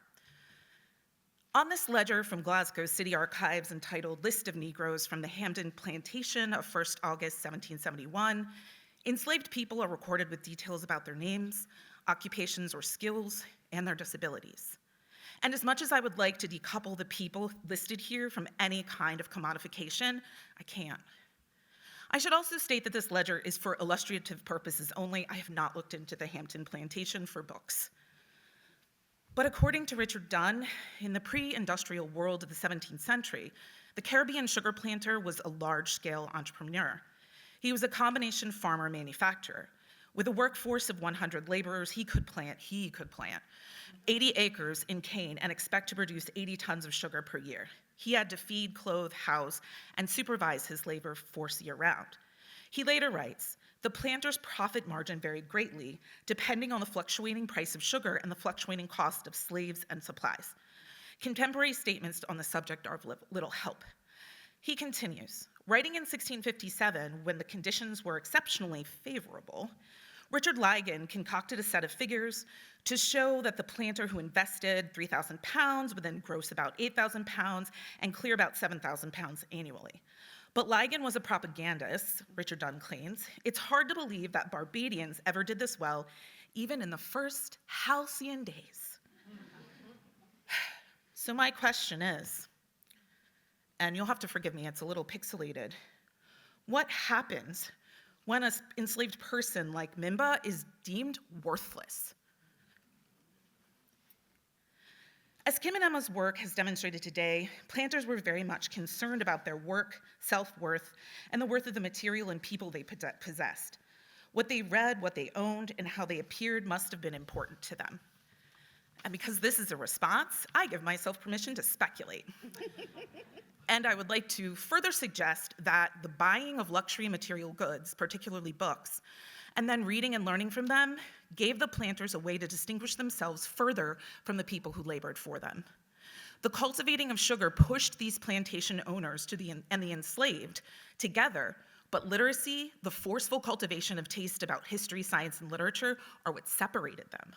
Speaker 4: On this ledger from Glasgow City Archives entitled List of Negroes from the Hampden Plantation of 1st August 1771, enslaved people are recorded with details about their names, occupations or skills, and their disabilities. And as much as I would like to decouple the people listed here from any kind of commodification, I can't. I should also state that this ledger is for illustrative purposes only. I have not looked into the Hampton Plantation for books. But according to Richard Dunn, in the pre-industrial world of the 17th century, the Caribbean sugar planter was a large-scale entrepreneur. He was a combination farmer-manufacturer. With a workforce of 100 laborers, he could plant 80 acres in cane and expect to produce 80 tons of sugar per year. He had to feed, clothe, house, and supervise his labor force year-round. He later writes, "The planter's profit margin varied greatly, depending on the fluctuating price of sugar and the fluctuating cost of slaves and supplies. Contemporary statements on the subject are of little help." He continues, writing in 1657, when the conditions were exceptionally favorable, Richard Ligon concocted a set of figures to show that the planter who invested 3,000 pounds would then gross about 8,000 pounds and clear about 7,000 pounds annually. But Ligon was a propagandist, Richard Dunn claims. It's hard to believe that Barbadians ever did this well, even in the first halcyon days. So my question is, and you'll have to forgive me, it's a little pixelated, what happens when an enslaved person like Mimba is deemed worthless? As Kim and Emma's work has demonstrated today, planters were very much concerned about their work, self-worth, and the worth of the material and people they possessed. What they read, what they owned, and how they appeared must have been important to them. And because this is a response, I give myself permission to speculate. And I would like to further suggest that the buying of luxury material goods, particularly books, and then reading and learning from them, gave the planters a way to distinguish themselves further from the people who labored for them. The cultivating of sugar pushed these plantation owners and the enslaved together, but literacy, the forceful cultivation of taste about history, science, and literature are what separated them.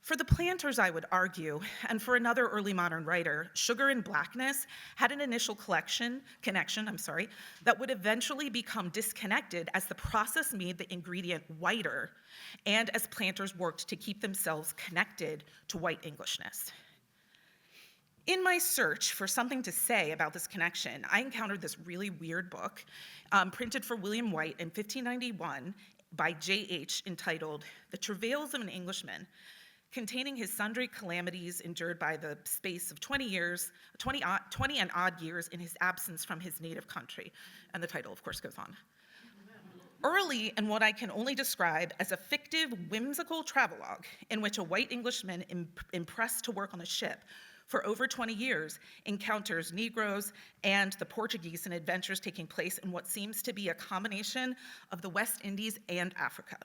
Speaker 4: For the planters, I would argue, and for another early modern writer, sugar and blackness had an initial connection, that would eventually become disconnected as the process made the ingredient whiter and as planters worked to keep themselves connected to white Englishness. In my search for something to say about this connection, I encountered this really weird book printed for William White in 1591 by J.H. entitled The Travails of an Englishman, containing his sundry calamities endured by the space of 20 and odd years in his absence from his native country. And the title, of course, goes on. Early in what I can only describe as a fictive, whimsical travelogue in which a white Englishman impressed to work on a ship for over 20 years encounters Negroes and the Portuguese in adventures taking place in what seems to be a combination of the West Indies and Africa.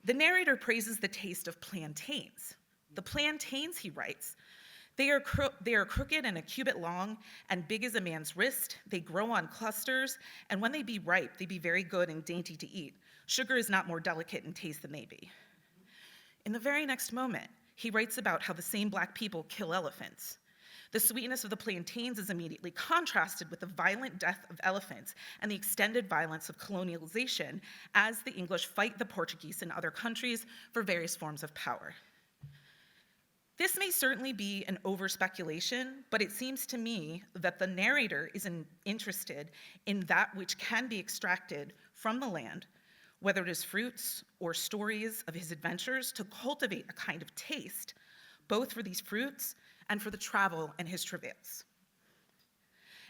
Speaker 4: The narrator praises the taste of plantains. The plantains, he writes, they are crooked and a cubit long and big as a man's wrist. They grow on clusters, and when they be ripe, they be very good and dainty to eat. Sugar is not more delicate in taste than they be. In the very next moment, he writes about how the same black people kill elephants. The sweetness of the plantains is immediately contrasted with the violent death of elephants and the extended violence of colonialization as the English fight the Portuguese in other countries for various forms of power. This may certainly be an over-speculation, but it seems to me that the narrator is interested in that which can be extracted from the land, whether it is fruits or stories of his adventures, to cultivate a kind of taste, both for these fruits and for the travel and his travails.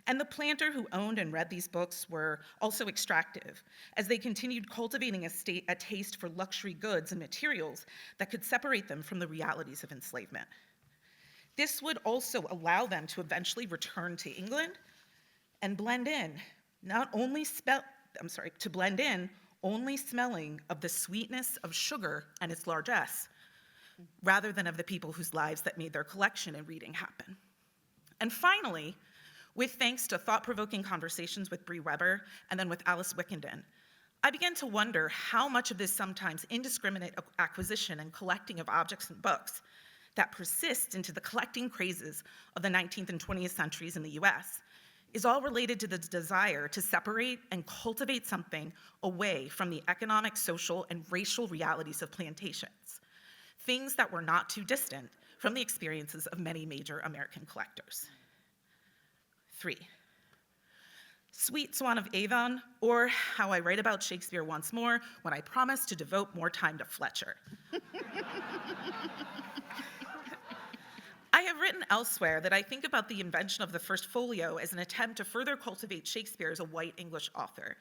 Speaker 4: And the planter who owned and read these books were also extractive, as they continued cultivating a taste for luxury goods and materials that could separate them from the realities of enslavement. This would also allow them to eventually return to England and blend in, to blend in only smelling of the sweetness of sugar and its largesse, rather than of the people whose lives that made their collection and reading happen. And finally, with thanks to thought-provoking conversations with Bree Weber and then with Alice Wickenden, I began to wonder how much of this sometimes indiscriminate acquisition and collecting of objects and books that persists into the collecting crazes of the 19th and 20th centuries in the US is all related to the desire to separate and cultivate something away from the economic, social, and racial realities of plantations, things that were not too distant from the experiences of many major American collectors. 3. Sweet Swan of Avon, or how I write about Shakespeare once more when I promise to devote more time to Fletcher. I have written elsewhere that I think about the invention of the first folio as an attempt to further cultivate Shakespeare as a white English author,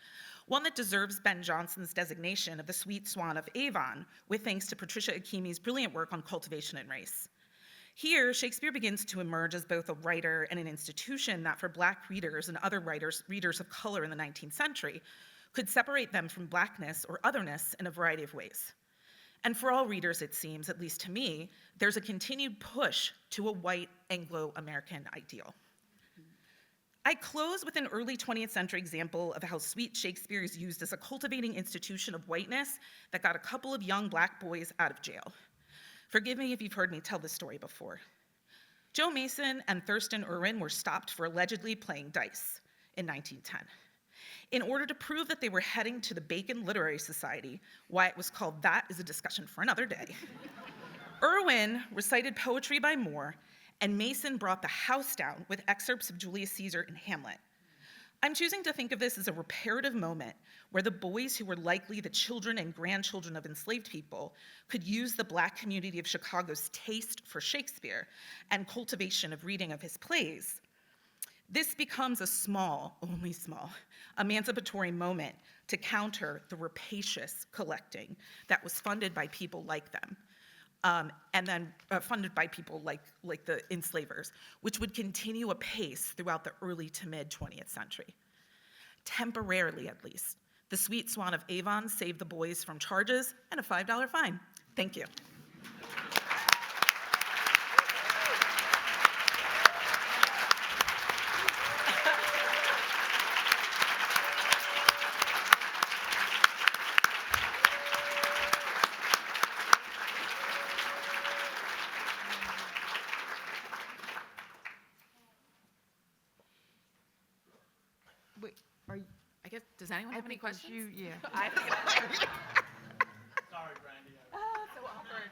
Speaker 4: one that deserves Ben Jonson's designation of the Sweet Swan of Avon, with thanks to Patricia Akimi's brilliant work on cultivation and race. Here, Shakespeare begins to emerge as both a writer and an institution that for Black readers and other readers of color in the 19th century, could separate them from Blackness or otherness in a variety of ways. And for all readers, it seems, at least to me, there's a continued push to a white Anglo-American ideal. I close with an early 20th century example of how sweet Shakespeare is used as a cultivating institution of whiteness that got a couple of young Black boys out of jail. Forgive me if you've heard me tell this story before. Joe Mason and Thurston Irwin were stopped for allegedly playing dice in 1910. In order to prove that they were heading to the Bacon Literary Society, why it was called that is a discussion for another day. Irwin recited poetry by Moore, and Mason brought the house down with excerpts of Julius Caesar and Hamlet. I'm choosing to think of this as a reparative moment where the boys who were likely the children and grandchildren of enslaved people could use the Black community of Chicago's taste for Shakespeare and cultivation of reading of his plays. This becomes a small, only small, emancipatory moment to counter the rapacious collecting that was funded by people like them, and then funded by people like the enslavers, which would continue apace throughout the early to mid 20th century. Temporarily, at least, the Sweet Swan of Avon saved the boys from charges and a $5 fine. Thank you.
Speaker 2: Wait, are you?
Speaker 4: I guess, does anyone have any questions?
Speaker 2: Yeah.
Speaker 1: Sorry, Brandi.
Speaker 4: Oh, so awkward.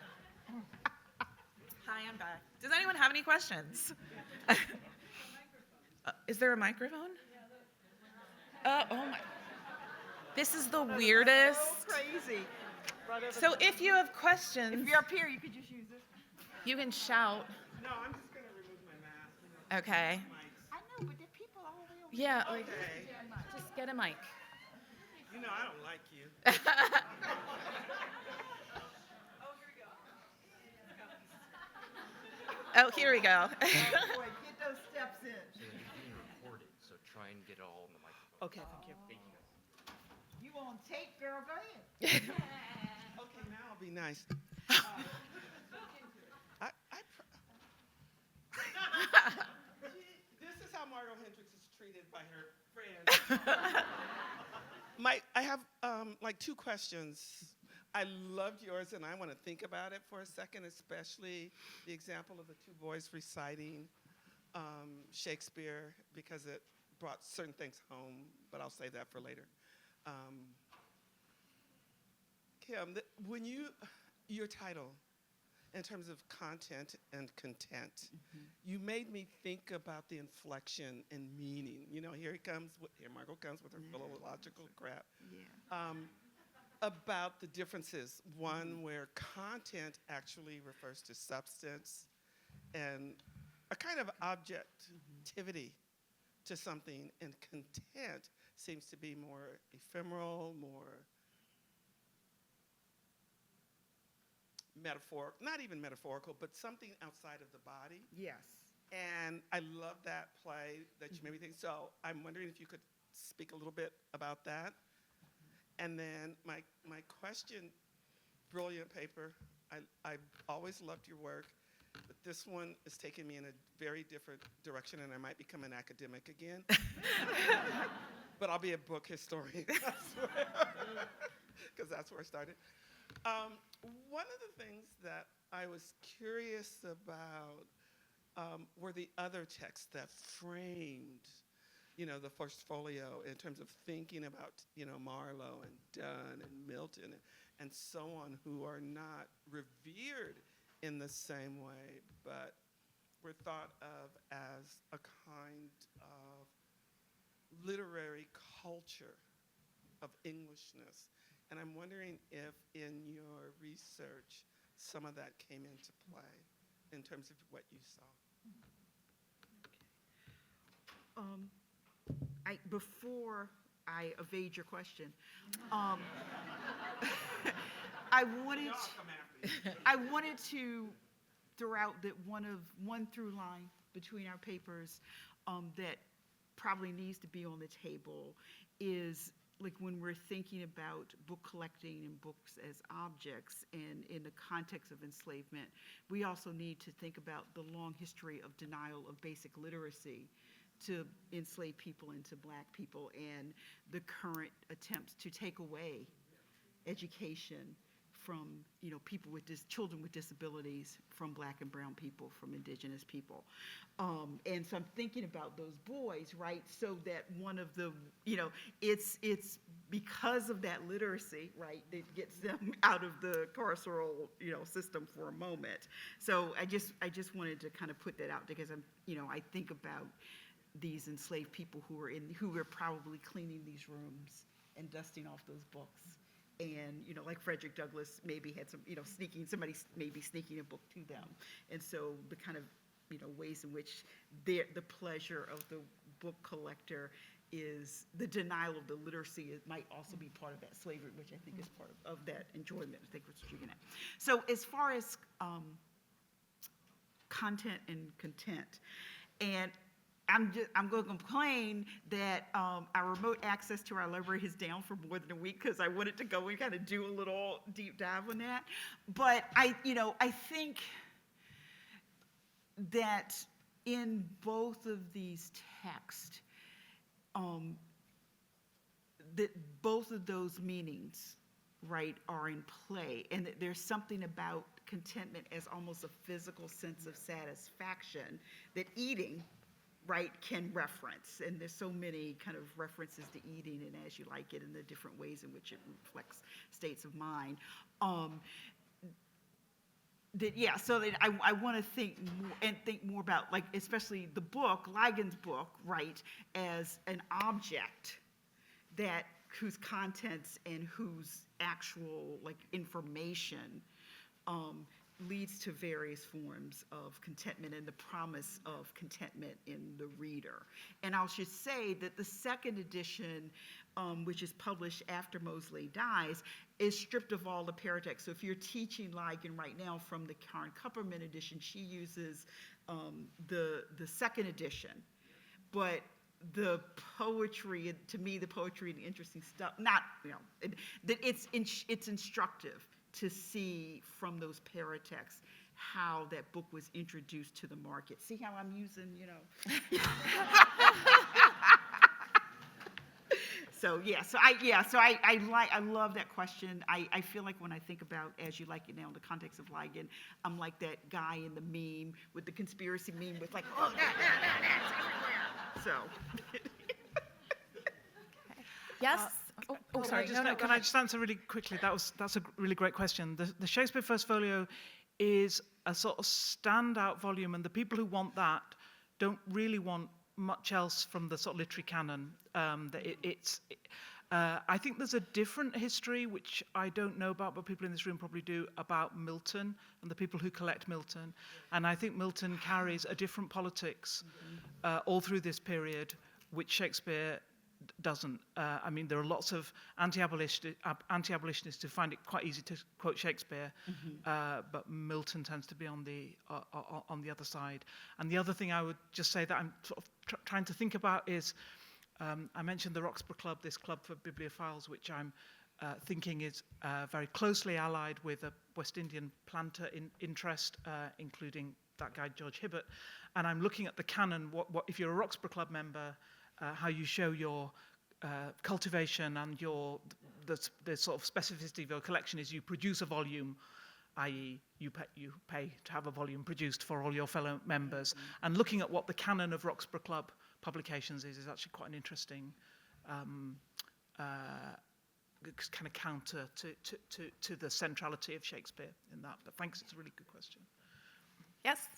Speaker 4: Hi, I'm back. Does anyone have any questions? Is there a microphone? Oh my. This is the weirdest.
Speaker 2: So crazy.
Speaker 4: So if you have questions,
Speaker 2: If you're up here, you could just use this.
Speaker 4: you can shout.
Speaker 5: No, I'm just gonna remove my mask.
Speaker 4: Okay.
Speaker 2: I know, but there are people all the way over
Speaker 4: Yeah, like,
Speaker 5: Okay.
Speaker 4: just get a mic.
Speaker 5: You know, I don't like you.
Speaker 4: Oh, here we go.
Speaker 2: there. Boy, get those steps in.
Speaker 6: So it's being recorded, so try and get it all in the microphone.
Speaker 3: Okay, thank you.
Speaker 2: You on tape, girl? Go ahead.
Speaker 5: Okay, now I'll be nice. This is how Margot Hendricks is treated by her friends. I have like 2 questions. I loved yours, and I want to think about it for a second, especially the example of the 2 boys reciting Shakespeare, because it brought certain things home, but I'll save that for later. Kim, your title, in terms of content and content, you made me think about the inflection and meaning. You know, here Margot comes with her philological crap.
Speaker 2: Yeah.
Speaker 5: About the differences. One where content actually refers to substance and a kind of objectivity to something, and content seems to be more ephemeral, more not even metaphorical, but something outside of the body.
Speaker 2: Yes.
Speaker 5: And I love that play that you made me think. So I'm wondering if you could speak a little bit about that. And then my question, brilliant paper. I've always loved your work, but this one is taking me in a very different direction, and I might become an academic again. But I'll be a book historian, because that's where I started. One of the things that I was curious about were the other texts that framed, the first folio in terms of thinking about, Marlowe and Donne and Milton and so on, who are not revered in the same way, but were thought of as a kind of literary culture of Englishness. And I'm wondering if in your research some of that came into play in terms of what you saw.
Speaker 2: Before I evade your question, I wanted to throw out that one through line between our papers that probably needs to be on the table is like when we're thinking about book collecting and books as objects and in the context of enslavement, we also need to think about the long history of denial of basic literacy to enslaved people and to Black people, and the current attempts to take away education from people with children with disabilities, from Black and brown people, from indigenous people. And so I'm thinking about those boys, right? So that one of the, it's because of that literacy, right, that gets them out of the carceral, system for a moment. So I just wanted to kind of put that out because I think about these enslaved people who were probably cleaning these rooms and dusting off those books. And, like Frederick Douglass maybe had some, somebody maybe sneaking a book to them. And so the kind of, ways in which the pleasure of the book collector is the denial of the literacy. It might also be part of that slavery, which I think is part of that enjoyment. I think what you're getting at. So as far as content and content, and I'm going to complain that our remote access to our library is down for more than a week because I wanted to go and kind of do a little deep dive on that. But I think that in both of these texts, that both of those meanings, right, are in play, and that there's something about contentment as almost a physical sense of satisfaction that eating, right, can reference. And there's so many kind of references to eating and as you like it and the different ways in which it reflects states of mind. So that I want to think more about, like, especially the book, Ligon's book, right, as an object whose contents and whose actual, like, information leads to various forms of contentment and the promise of contentment in the reader. And I should say that the second edition, which is published after Mosley dies, is stripped of all the paratext. So if you're teaching Ligon right now from the Karen Kupperman edition, she uses the second edition. But the poetry, to me, the poetry and the interesting stuff, it's instructive to see from those paratexts how that book was introduced to the market. See how I'm using, So I love that question. I feel like when I think about As You Like It Now in the context of Ligon, I'm like that guy in the meme with the conspiracy meme with like, oh, that's everywhere. So.
Speaker 4: Yes. Sorry.
Speaker 3: Can I just answer really quickly? That's a really great question. The Shakespeare First Folio is a sort of standout volume, and the people who want that don't really want much else from the sort of literary canon. I think there's a different history, which I don't know about, but people in this room probably do, about Milton and the people who collect Milton. And I think Milton carries a different politics all through this period, which Shakespeare doesn't. I mean, there are lots of anti-abolitionists who find it quite easy to quote Shakespeare, but Milton tends to be on the other side. And the other thing I would just say that I'm sort of trying to think about is, I mentioned the Roxburgh Club, this club for bibliophiles, which I'm thinking is very closely allied with a West Indian planter interest, including that guy George Hibbert. And I'm looking at the canon, what if you're a Roxburgh Club member, how you show your cultivation and the sort of specificity of your collection is you produce a volume, i.e. you pay to have a volume produced for all your fellow members. And looking at what the canon of Roxburgh Club publications is actually quite an interesting kind of counter to the centrality of Shakespeare in that. But thanks, it's a really good question.
Speaker 4: Yes?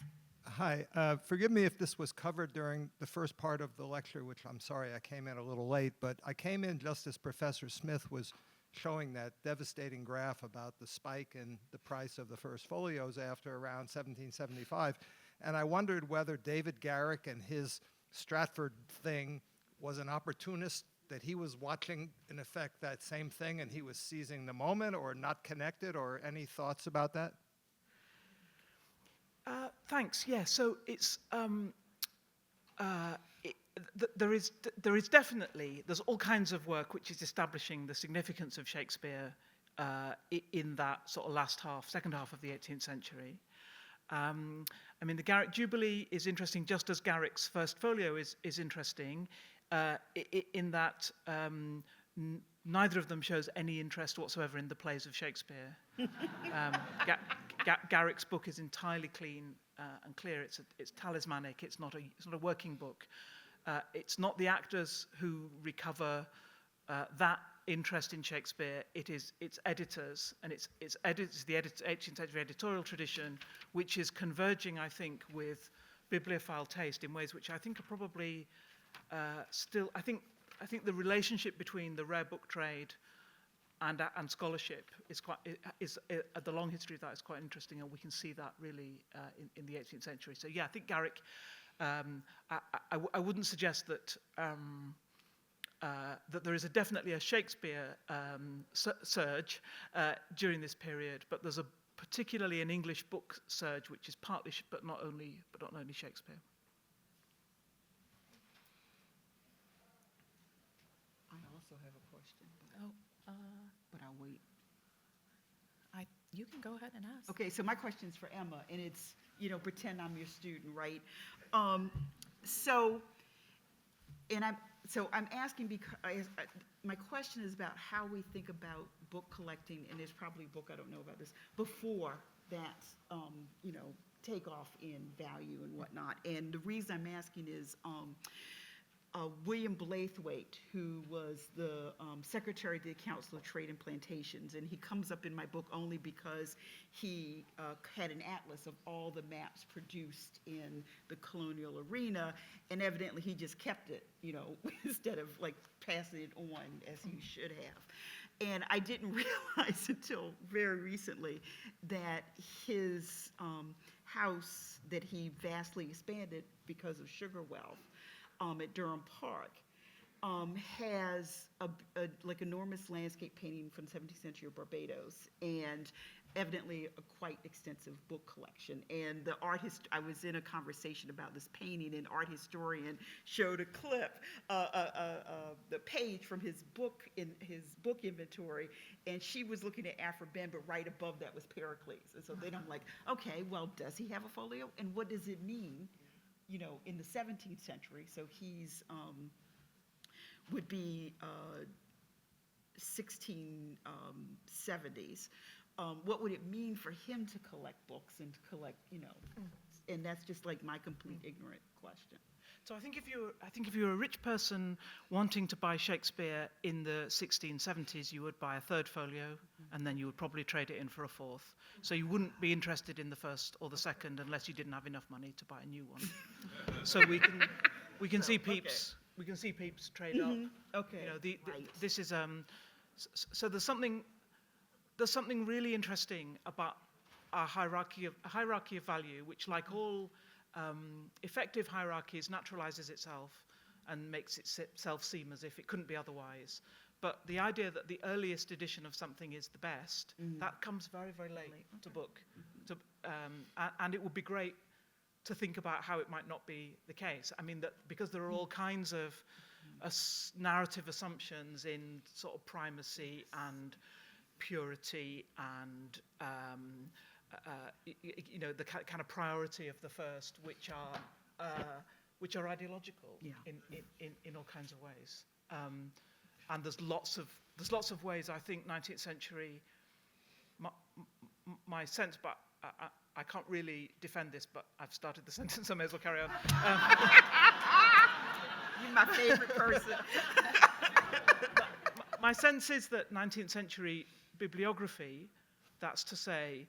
Speaker 7: Hi, forgive me if this was covered during the first part of the lecture, which I'm sorry I came in a little late, but I came in just as Professor Smith was showing that devastating graph about the spike in the price of the first folios after around 1775, and I wondered whether David Garrick and his Stratford thing was an opportunist, that he was watching, in effect, that same thing and he was seizing the moment, or not connected, or any thoughts about that?
Speaker 3: Thanks. Yeah. So it's there is definitely, there's all kinds of work which is establishing the significance of Shakespeare in that sort of second half of the 18th century. I mean, the Garrick Jubilee is interesting, just as Garrick's first folio is interesting, in that neither of them shows any interest whatsoever in the plays of Shakespeare. Garrick's book is entirely clean and clear. It's talismanic. It's not a working book. It's not the actors who recover that interest in Shakespeare. It's editors, and it's the 18th century editorial tradition, which is converging, I think, with bibliophile taste in ways which I think are probably still. I think the relationship between the rare book trade and scholarship is the long history of that is quite interesting, and we can see that really in the 18th century. So yeah, I think Garrick. I wouldn't suggest that that there is definitely a Shakespeare surge during this period, but there's particularly an English book surge, which is partly, but not only Shakespeare.
Speaker 2: I also have a question,
Speaker 4: Oh,
Speaker 2: but I'll wait.
Speaker 4: you can go ahead and ask.
Speaker 2: Okay, so my question's for Emma, and it's, pretend I'm your student, right? I'm asking because my question is about how we think about book collecting, and there's probably a book I don't know about this before that, take off in value and whatnot. And the reason I'm asking is William Blaithwaite, who was the secretary of the Council of Trade and Plantations, and he comes up in my book only because he had an atlas of all the maps produced in the colonial arena, and evidently he just kept it, instead of like passing it on as he should have. And I didn't realize until very recently that his house that he vastly expanded because of sugar wealth at Durham Park has like enormous landscape painting from the 17th century of Barbados, and evidently a quite extensive book collection. And the I was in a conversation about this painting, and art historian showed a clip, the page from his book inventory, and she was looking at Afro-Ben, but right above that was Pericles. And so then I'm like, okay, well, does he have a folio, and what does it mean? In the 17th century, so he's would be 1670s. What would it mean for him to collect books and to collect, and that's just like my complete ignorant question.
Speaker 3: So I think if you're a rich person wanting to buy Shakespeare in the 1670s, you would buy a third folio, and then you would probably trade it in for a fourth. So you wouldn't be interested in the first or the second unless you didn't have enough money to buy a new one. So we can see Pepys. Okay. We can see Pepys trade up.
Speaker 2: Okay.
Speaker 3: Right. This is so there's something really interesting about a hierarchy of value, which, like all effective hierarchies, naturalizes itself and makes itself seem as if it couldn't be otherwise. But the idea that the earliest edition of something is the best, that comes very, very late to book. And it would be great to think about how it might not be the case. I mean, that because there are all kinds of narrative assumptions in sort of primacy and purity and you know, the kind of priority of the first, which are ideological in all kinds of ways. And there's lots of ways. I think 19th century. My sense, but I can't really defend this. But I've started the sentence, so I may as well carry on.
Speaker 2: You're my favorite person.
Speaker 3: My sense is that 19th century bibliography, that's to say,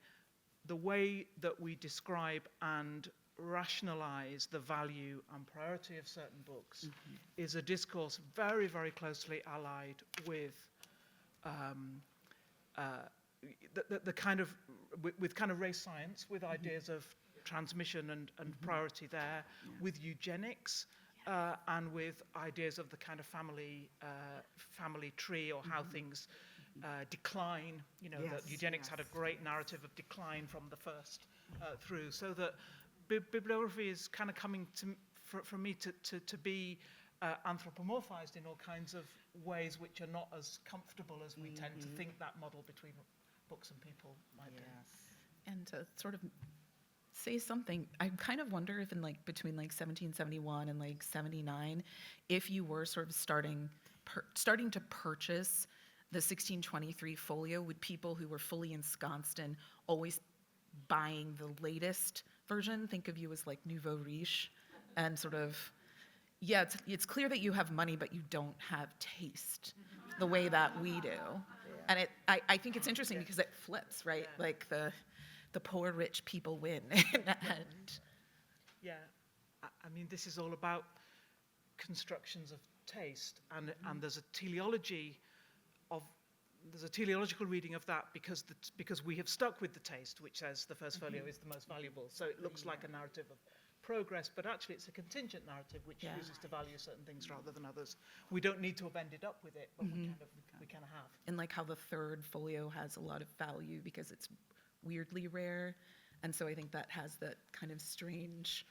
Speaker 3: the way that we describe and rationalize the value and priority of certain books is a discourse very, very closely allied with the kind of with kind of race science, with ideas of transmission and priority there, with eugenics. And with ideas of the kind of family tree, or how things decline. You know, that eugenics had a great narrative of decline from the first through. So that bibliography is kind of coming for me to be anthropomorphized in all kinds of ways which are not as comfortable as we tend to think that model between books and people might be.
Speaker 4: And to sort of say something, I kind of wonder if in like between like 1771 and like 79, if you were sort of starting to purchase the 1623 folio, would people who were fully ensconced in always buying the latest version think of you as like nouveau riche, and sort of, yeah, it's clear that you have money, but you don't have taste the way that we do. And I think it's interesting because it flips, right? Like the poor rich people win. And
Speaker 3: yeah, I mean, this is all about constructions of taste, and there's a teleological reading of that because we have stuck with the taste, which says the first folio is the most valuable. So it looks like a narrative of progress, but actually it's a contingent narrative which chooses to value certain things rather than others. We don't need to have ended up with it, but we kind of have.
Speaker 4: And like how the third folio has a lot of value because it's weirdly rare, and so I think that has that kind of strange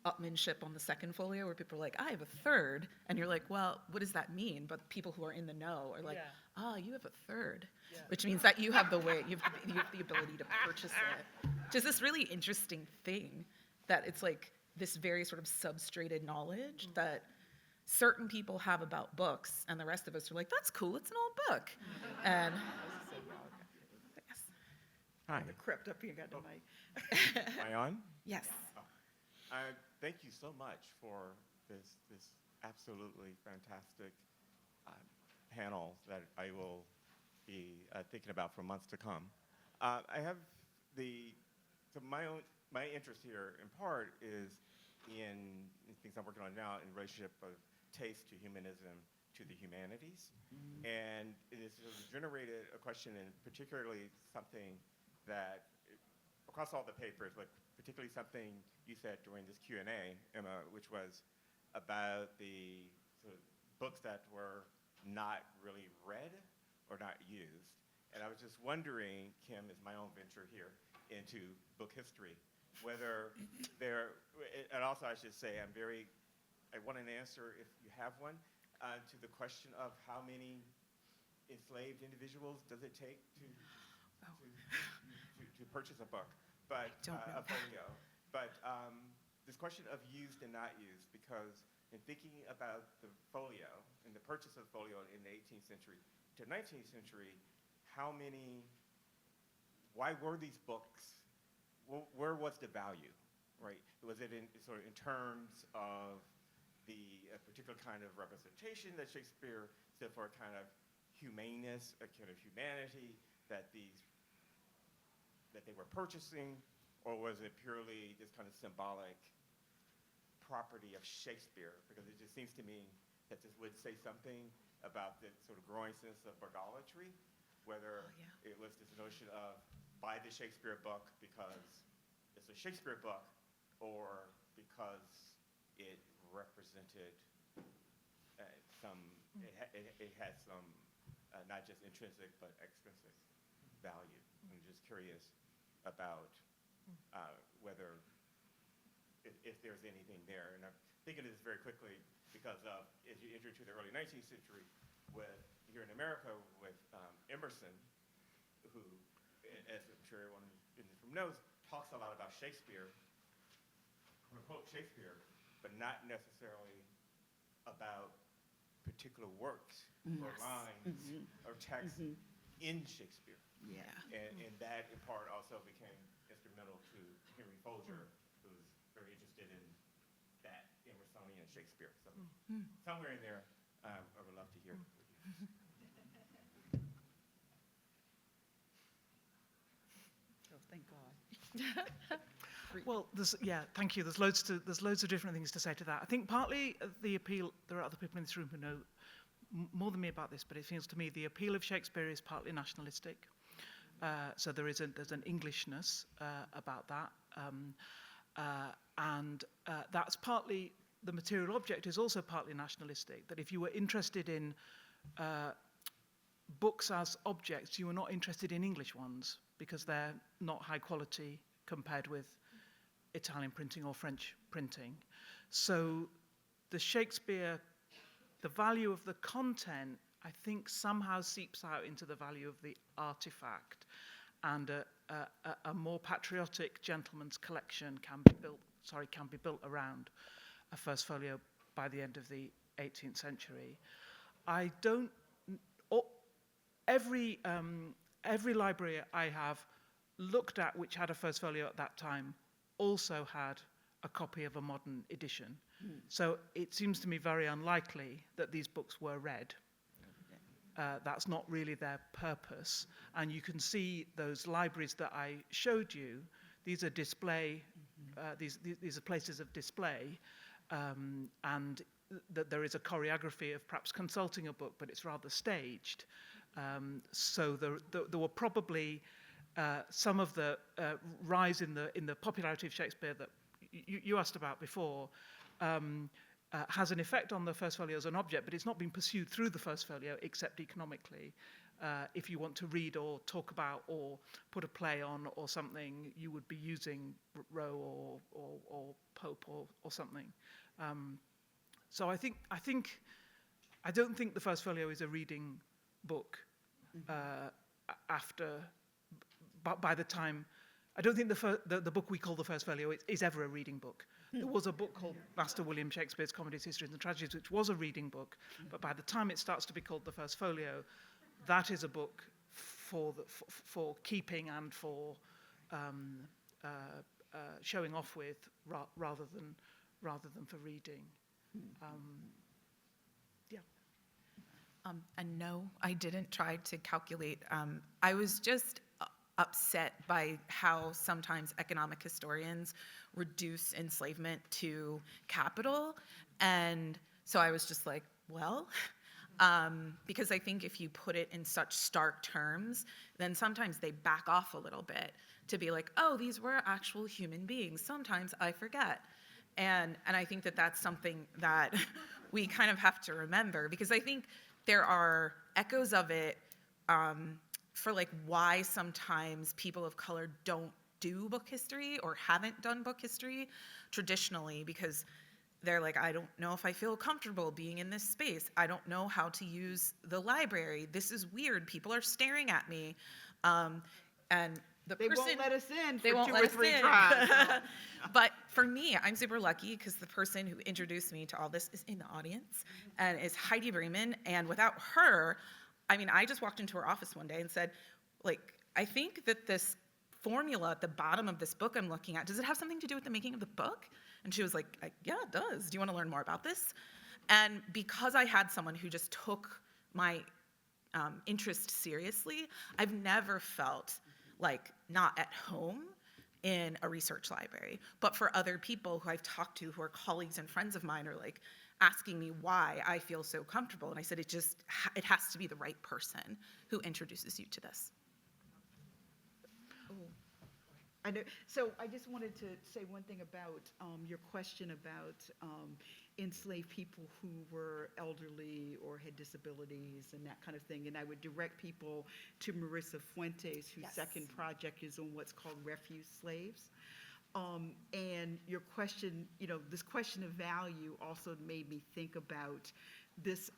Speaker 4: upmanship on the second folio where people are like, I have a third, and you're like, well, what does that mean? But people who are in the know are like, you have a third, which means that you have the way, you have the ability to purchase it. Which is this really interesting thing that it's like this very sort of substrated knowledge that certain people have about books, and the rest of us are like, that's cool, it's an old book. And
Speaker 8: hi.
Speaker 2: Crept up here, got the mic.
Speaker 8: Am I on?
Speaker 4: yes.
Speaker 8: Thank you so much for this absolutely fantastic panel that I will be thinking about for months to come. I have my interest here in part is in things I'm working on now in relationship of taste to humanism to the humanities, and it has generated a question, and particularly something that across all the papers, but particularly something you said during this Q&A, Emma, which was about the sort of books that were not really read or not used. And I was just wondering, Kim, is my own venture here into book history, whether there, and also I should say I want an answer, if you have one, to the question of how many enslaved individuals does it take to purchase a book, but a folio. But this question of used and not used, because in thinking about the folio and the purchase of the folio in the 18th century to 19th century, why were these books, where was the value, right? Was it in terms of the particular kind of representation that Shakespeare stood for, a kind of humaneness, a kind of humanity that they were purchasing, or was it purely this kind of symbolic property of Shakespeare? Because it just seems to me that this would say something about the sort of growing sense of burgolatry, whether it was this notion of buy the Shakespeare book because it's a Shakespeare book, or because it represented some, it has some, not just intrinsic, but extrinsic value. I'm just curious about whether, if there's anything there. And I'm thinking of this very quickly because as you enter into the early 19th century, here in America with Emerson, who, as I'm sure everyone in this room knows, talks a lot about Shakespeare, quote Shakespeare, but not necessarily about particular works or lines or texts in Shakespeare.
Speaker 2: Yeah.
Speaker 8: And that, in part, also became instrumental to Henry Folger, who's very interested in that Emersonian Shakespeare. So somewhere in there, I would love to hear what you
Speaker 2: Oh, thank God.
Speaker 3: Well, thank you. There's loads of different things to say to that. I think partly the appeal, there are other people in this room who know more than me about this, but it feels to me the appeal of Shakespeare is partly nationalistic. So there's an Englishness about that. And that's partly, the material object is also partly nationalistic, that if you were interested in books as objects, you were not interested in English ones because they're not high quality compared with Italian printing or French printing. So the Shakespeare, the value of the content, I think somehow seeps out into the value of the artifact, and a more patriotic gentleman's collection can be built around a first folio by the end of the 18th century. Every library I have looked at which had a first folio at that time also had a copy of a modern edition. So it seems to me very unlikely that these books were read. That's not really their purpose. And you can see those libraries that I showed you. These are display, these are places of display, and that there is a choreography of perhaps consulting a book, but it's rather staged. So there were probably some of the rise in the popularity of Shakespeare that you asked about before has an effect on the first folio as an object, but it's not been pursued through the first folio except economically. If you want to read or talk about or put a play on or something, you would be using Rowe or Pope or something. So I don't think the first folio is a reading book by the time. I don't think the book we call the first folio is ever a reading book. There was a book called Master William Shakespeare's Comedies, Histories and Tragedies, which was a reading book, but by the time it starts to be called the first folio, that is a book for keeping and for showing off with rather than for reading.
Speaker 4: And no, I didn't try to calculate. I was just upset by how sometimes economic historians reduce enslavement to capital. And so I was just like, well, because I think if you put it in such stark terms, then sometimes they back off a little bit to be like, oh, these were actual human beings. Sometimes I forget. And I think that that's something that we kind of have to remember, because I think there are echoes of it for like why sometimes people of color don't do book history or haven't done book history traditionally, because they're like, I don't know if I feel comfortable being in this space. I don't know how to use the library. This is weird. People are staring at me. And
Speaker 2: They won't let us in for
Speaker 4: they won't
Speaker 2: 2
Speaker 4: let
Speaker 2: or
Speaker 4: us
Speaker 2: 3
Speaker 4: in.
Speaker 2: tries.
Speaker 4: But for me, I'm super lucky because the person who introduced me to all this is in the audience and is Heidi Bremen. And without her, I mean, I just walked into her office one day and said, like, I think that this formula at the bottom of this book I'm looking at, does it have something to do with the making of the book? And she was like, yeah, it does. Do you want to learn more about this? And because I had someone who just took my interest seriously, I've never felt like not at home in a research library. But for other people who I've talked to who are colleagues and friends of mine are like asking me why I feel so comfortable. And I said, it has to be the right person who introduces you to this.
Speaker 2: I know. So I just wanted to say one thing about your question about enslaved people who were elderly or had disabilities and that kind of thing. And I would direct people to Marissa Fuentes, whose
Speaker 4: Yes.
Speaker 2: second project is on what's called refuse slaves. And your question, this question of value also made me think about this,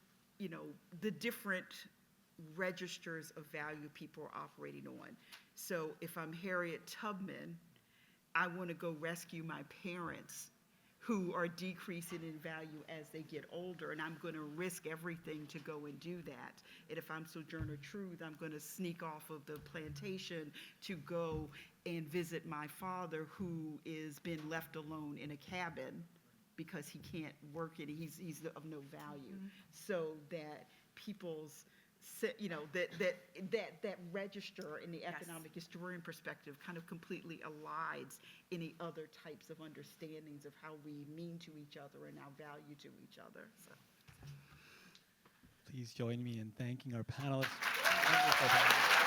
Speaker 2: the different registers of value people are operating on. So if I'm Harriet Tubman, I want to go rescue my parents who are decreasing in value as they get older, and I'm going to risk everything to go and do that. And if I'm Sojourner Truth, I'm going to sneak off of the plantation to go and visit my father who is been left alone in a cabin because he can't work and he's of no value. So that people's, that register in the economic historian perspective kind of completely elides any other types of understandings of how we mean to each other and our value to each other. So.
Speaker 1: Please join me in thanking our panelists. Wonderful panelists.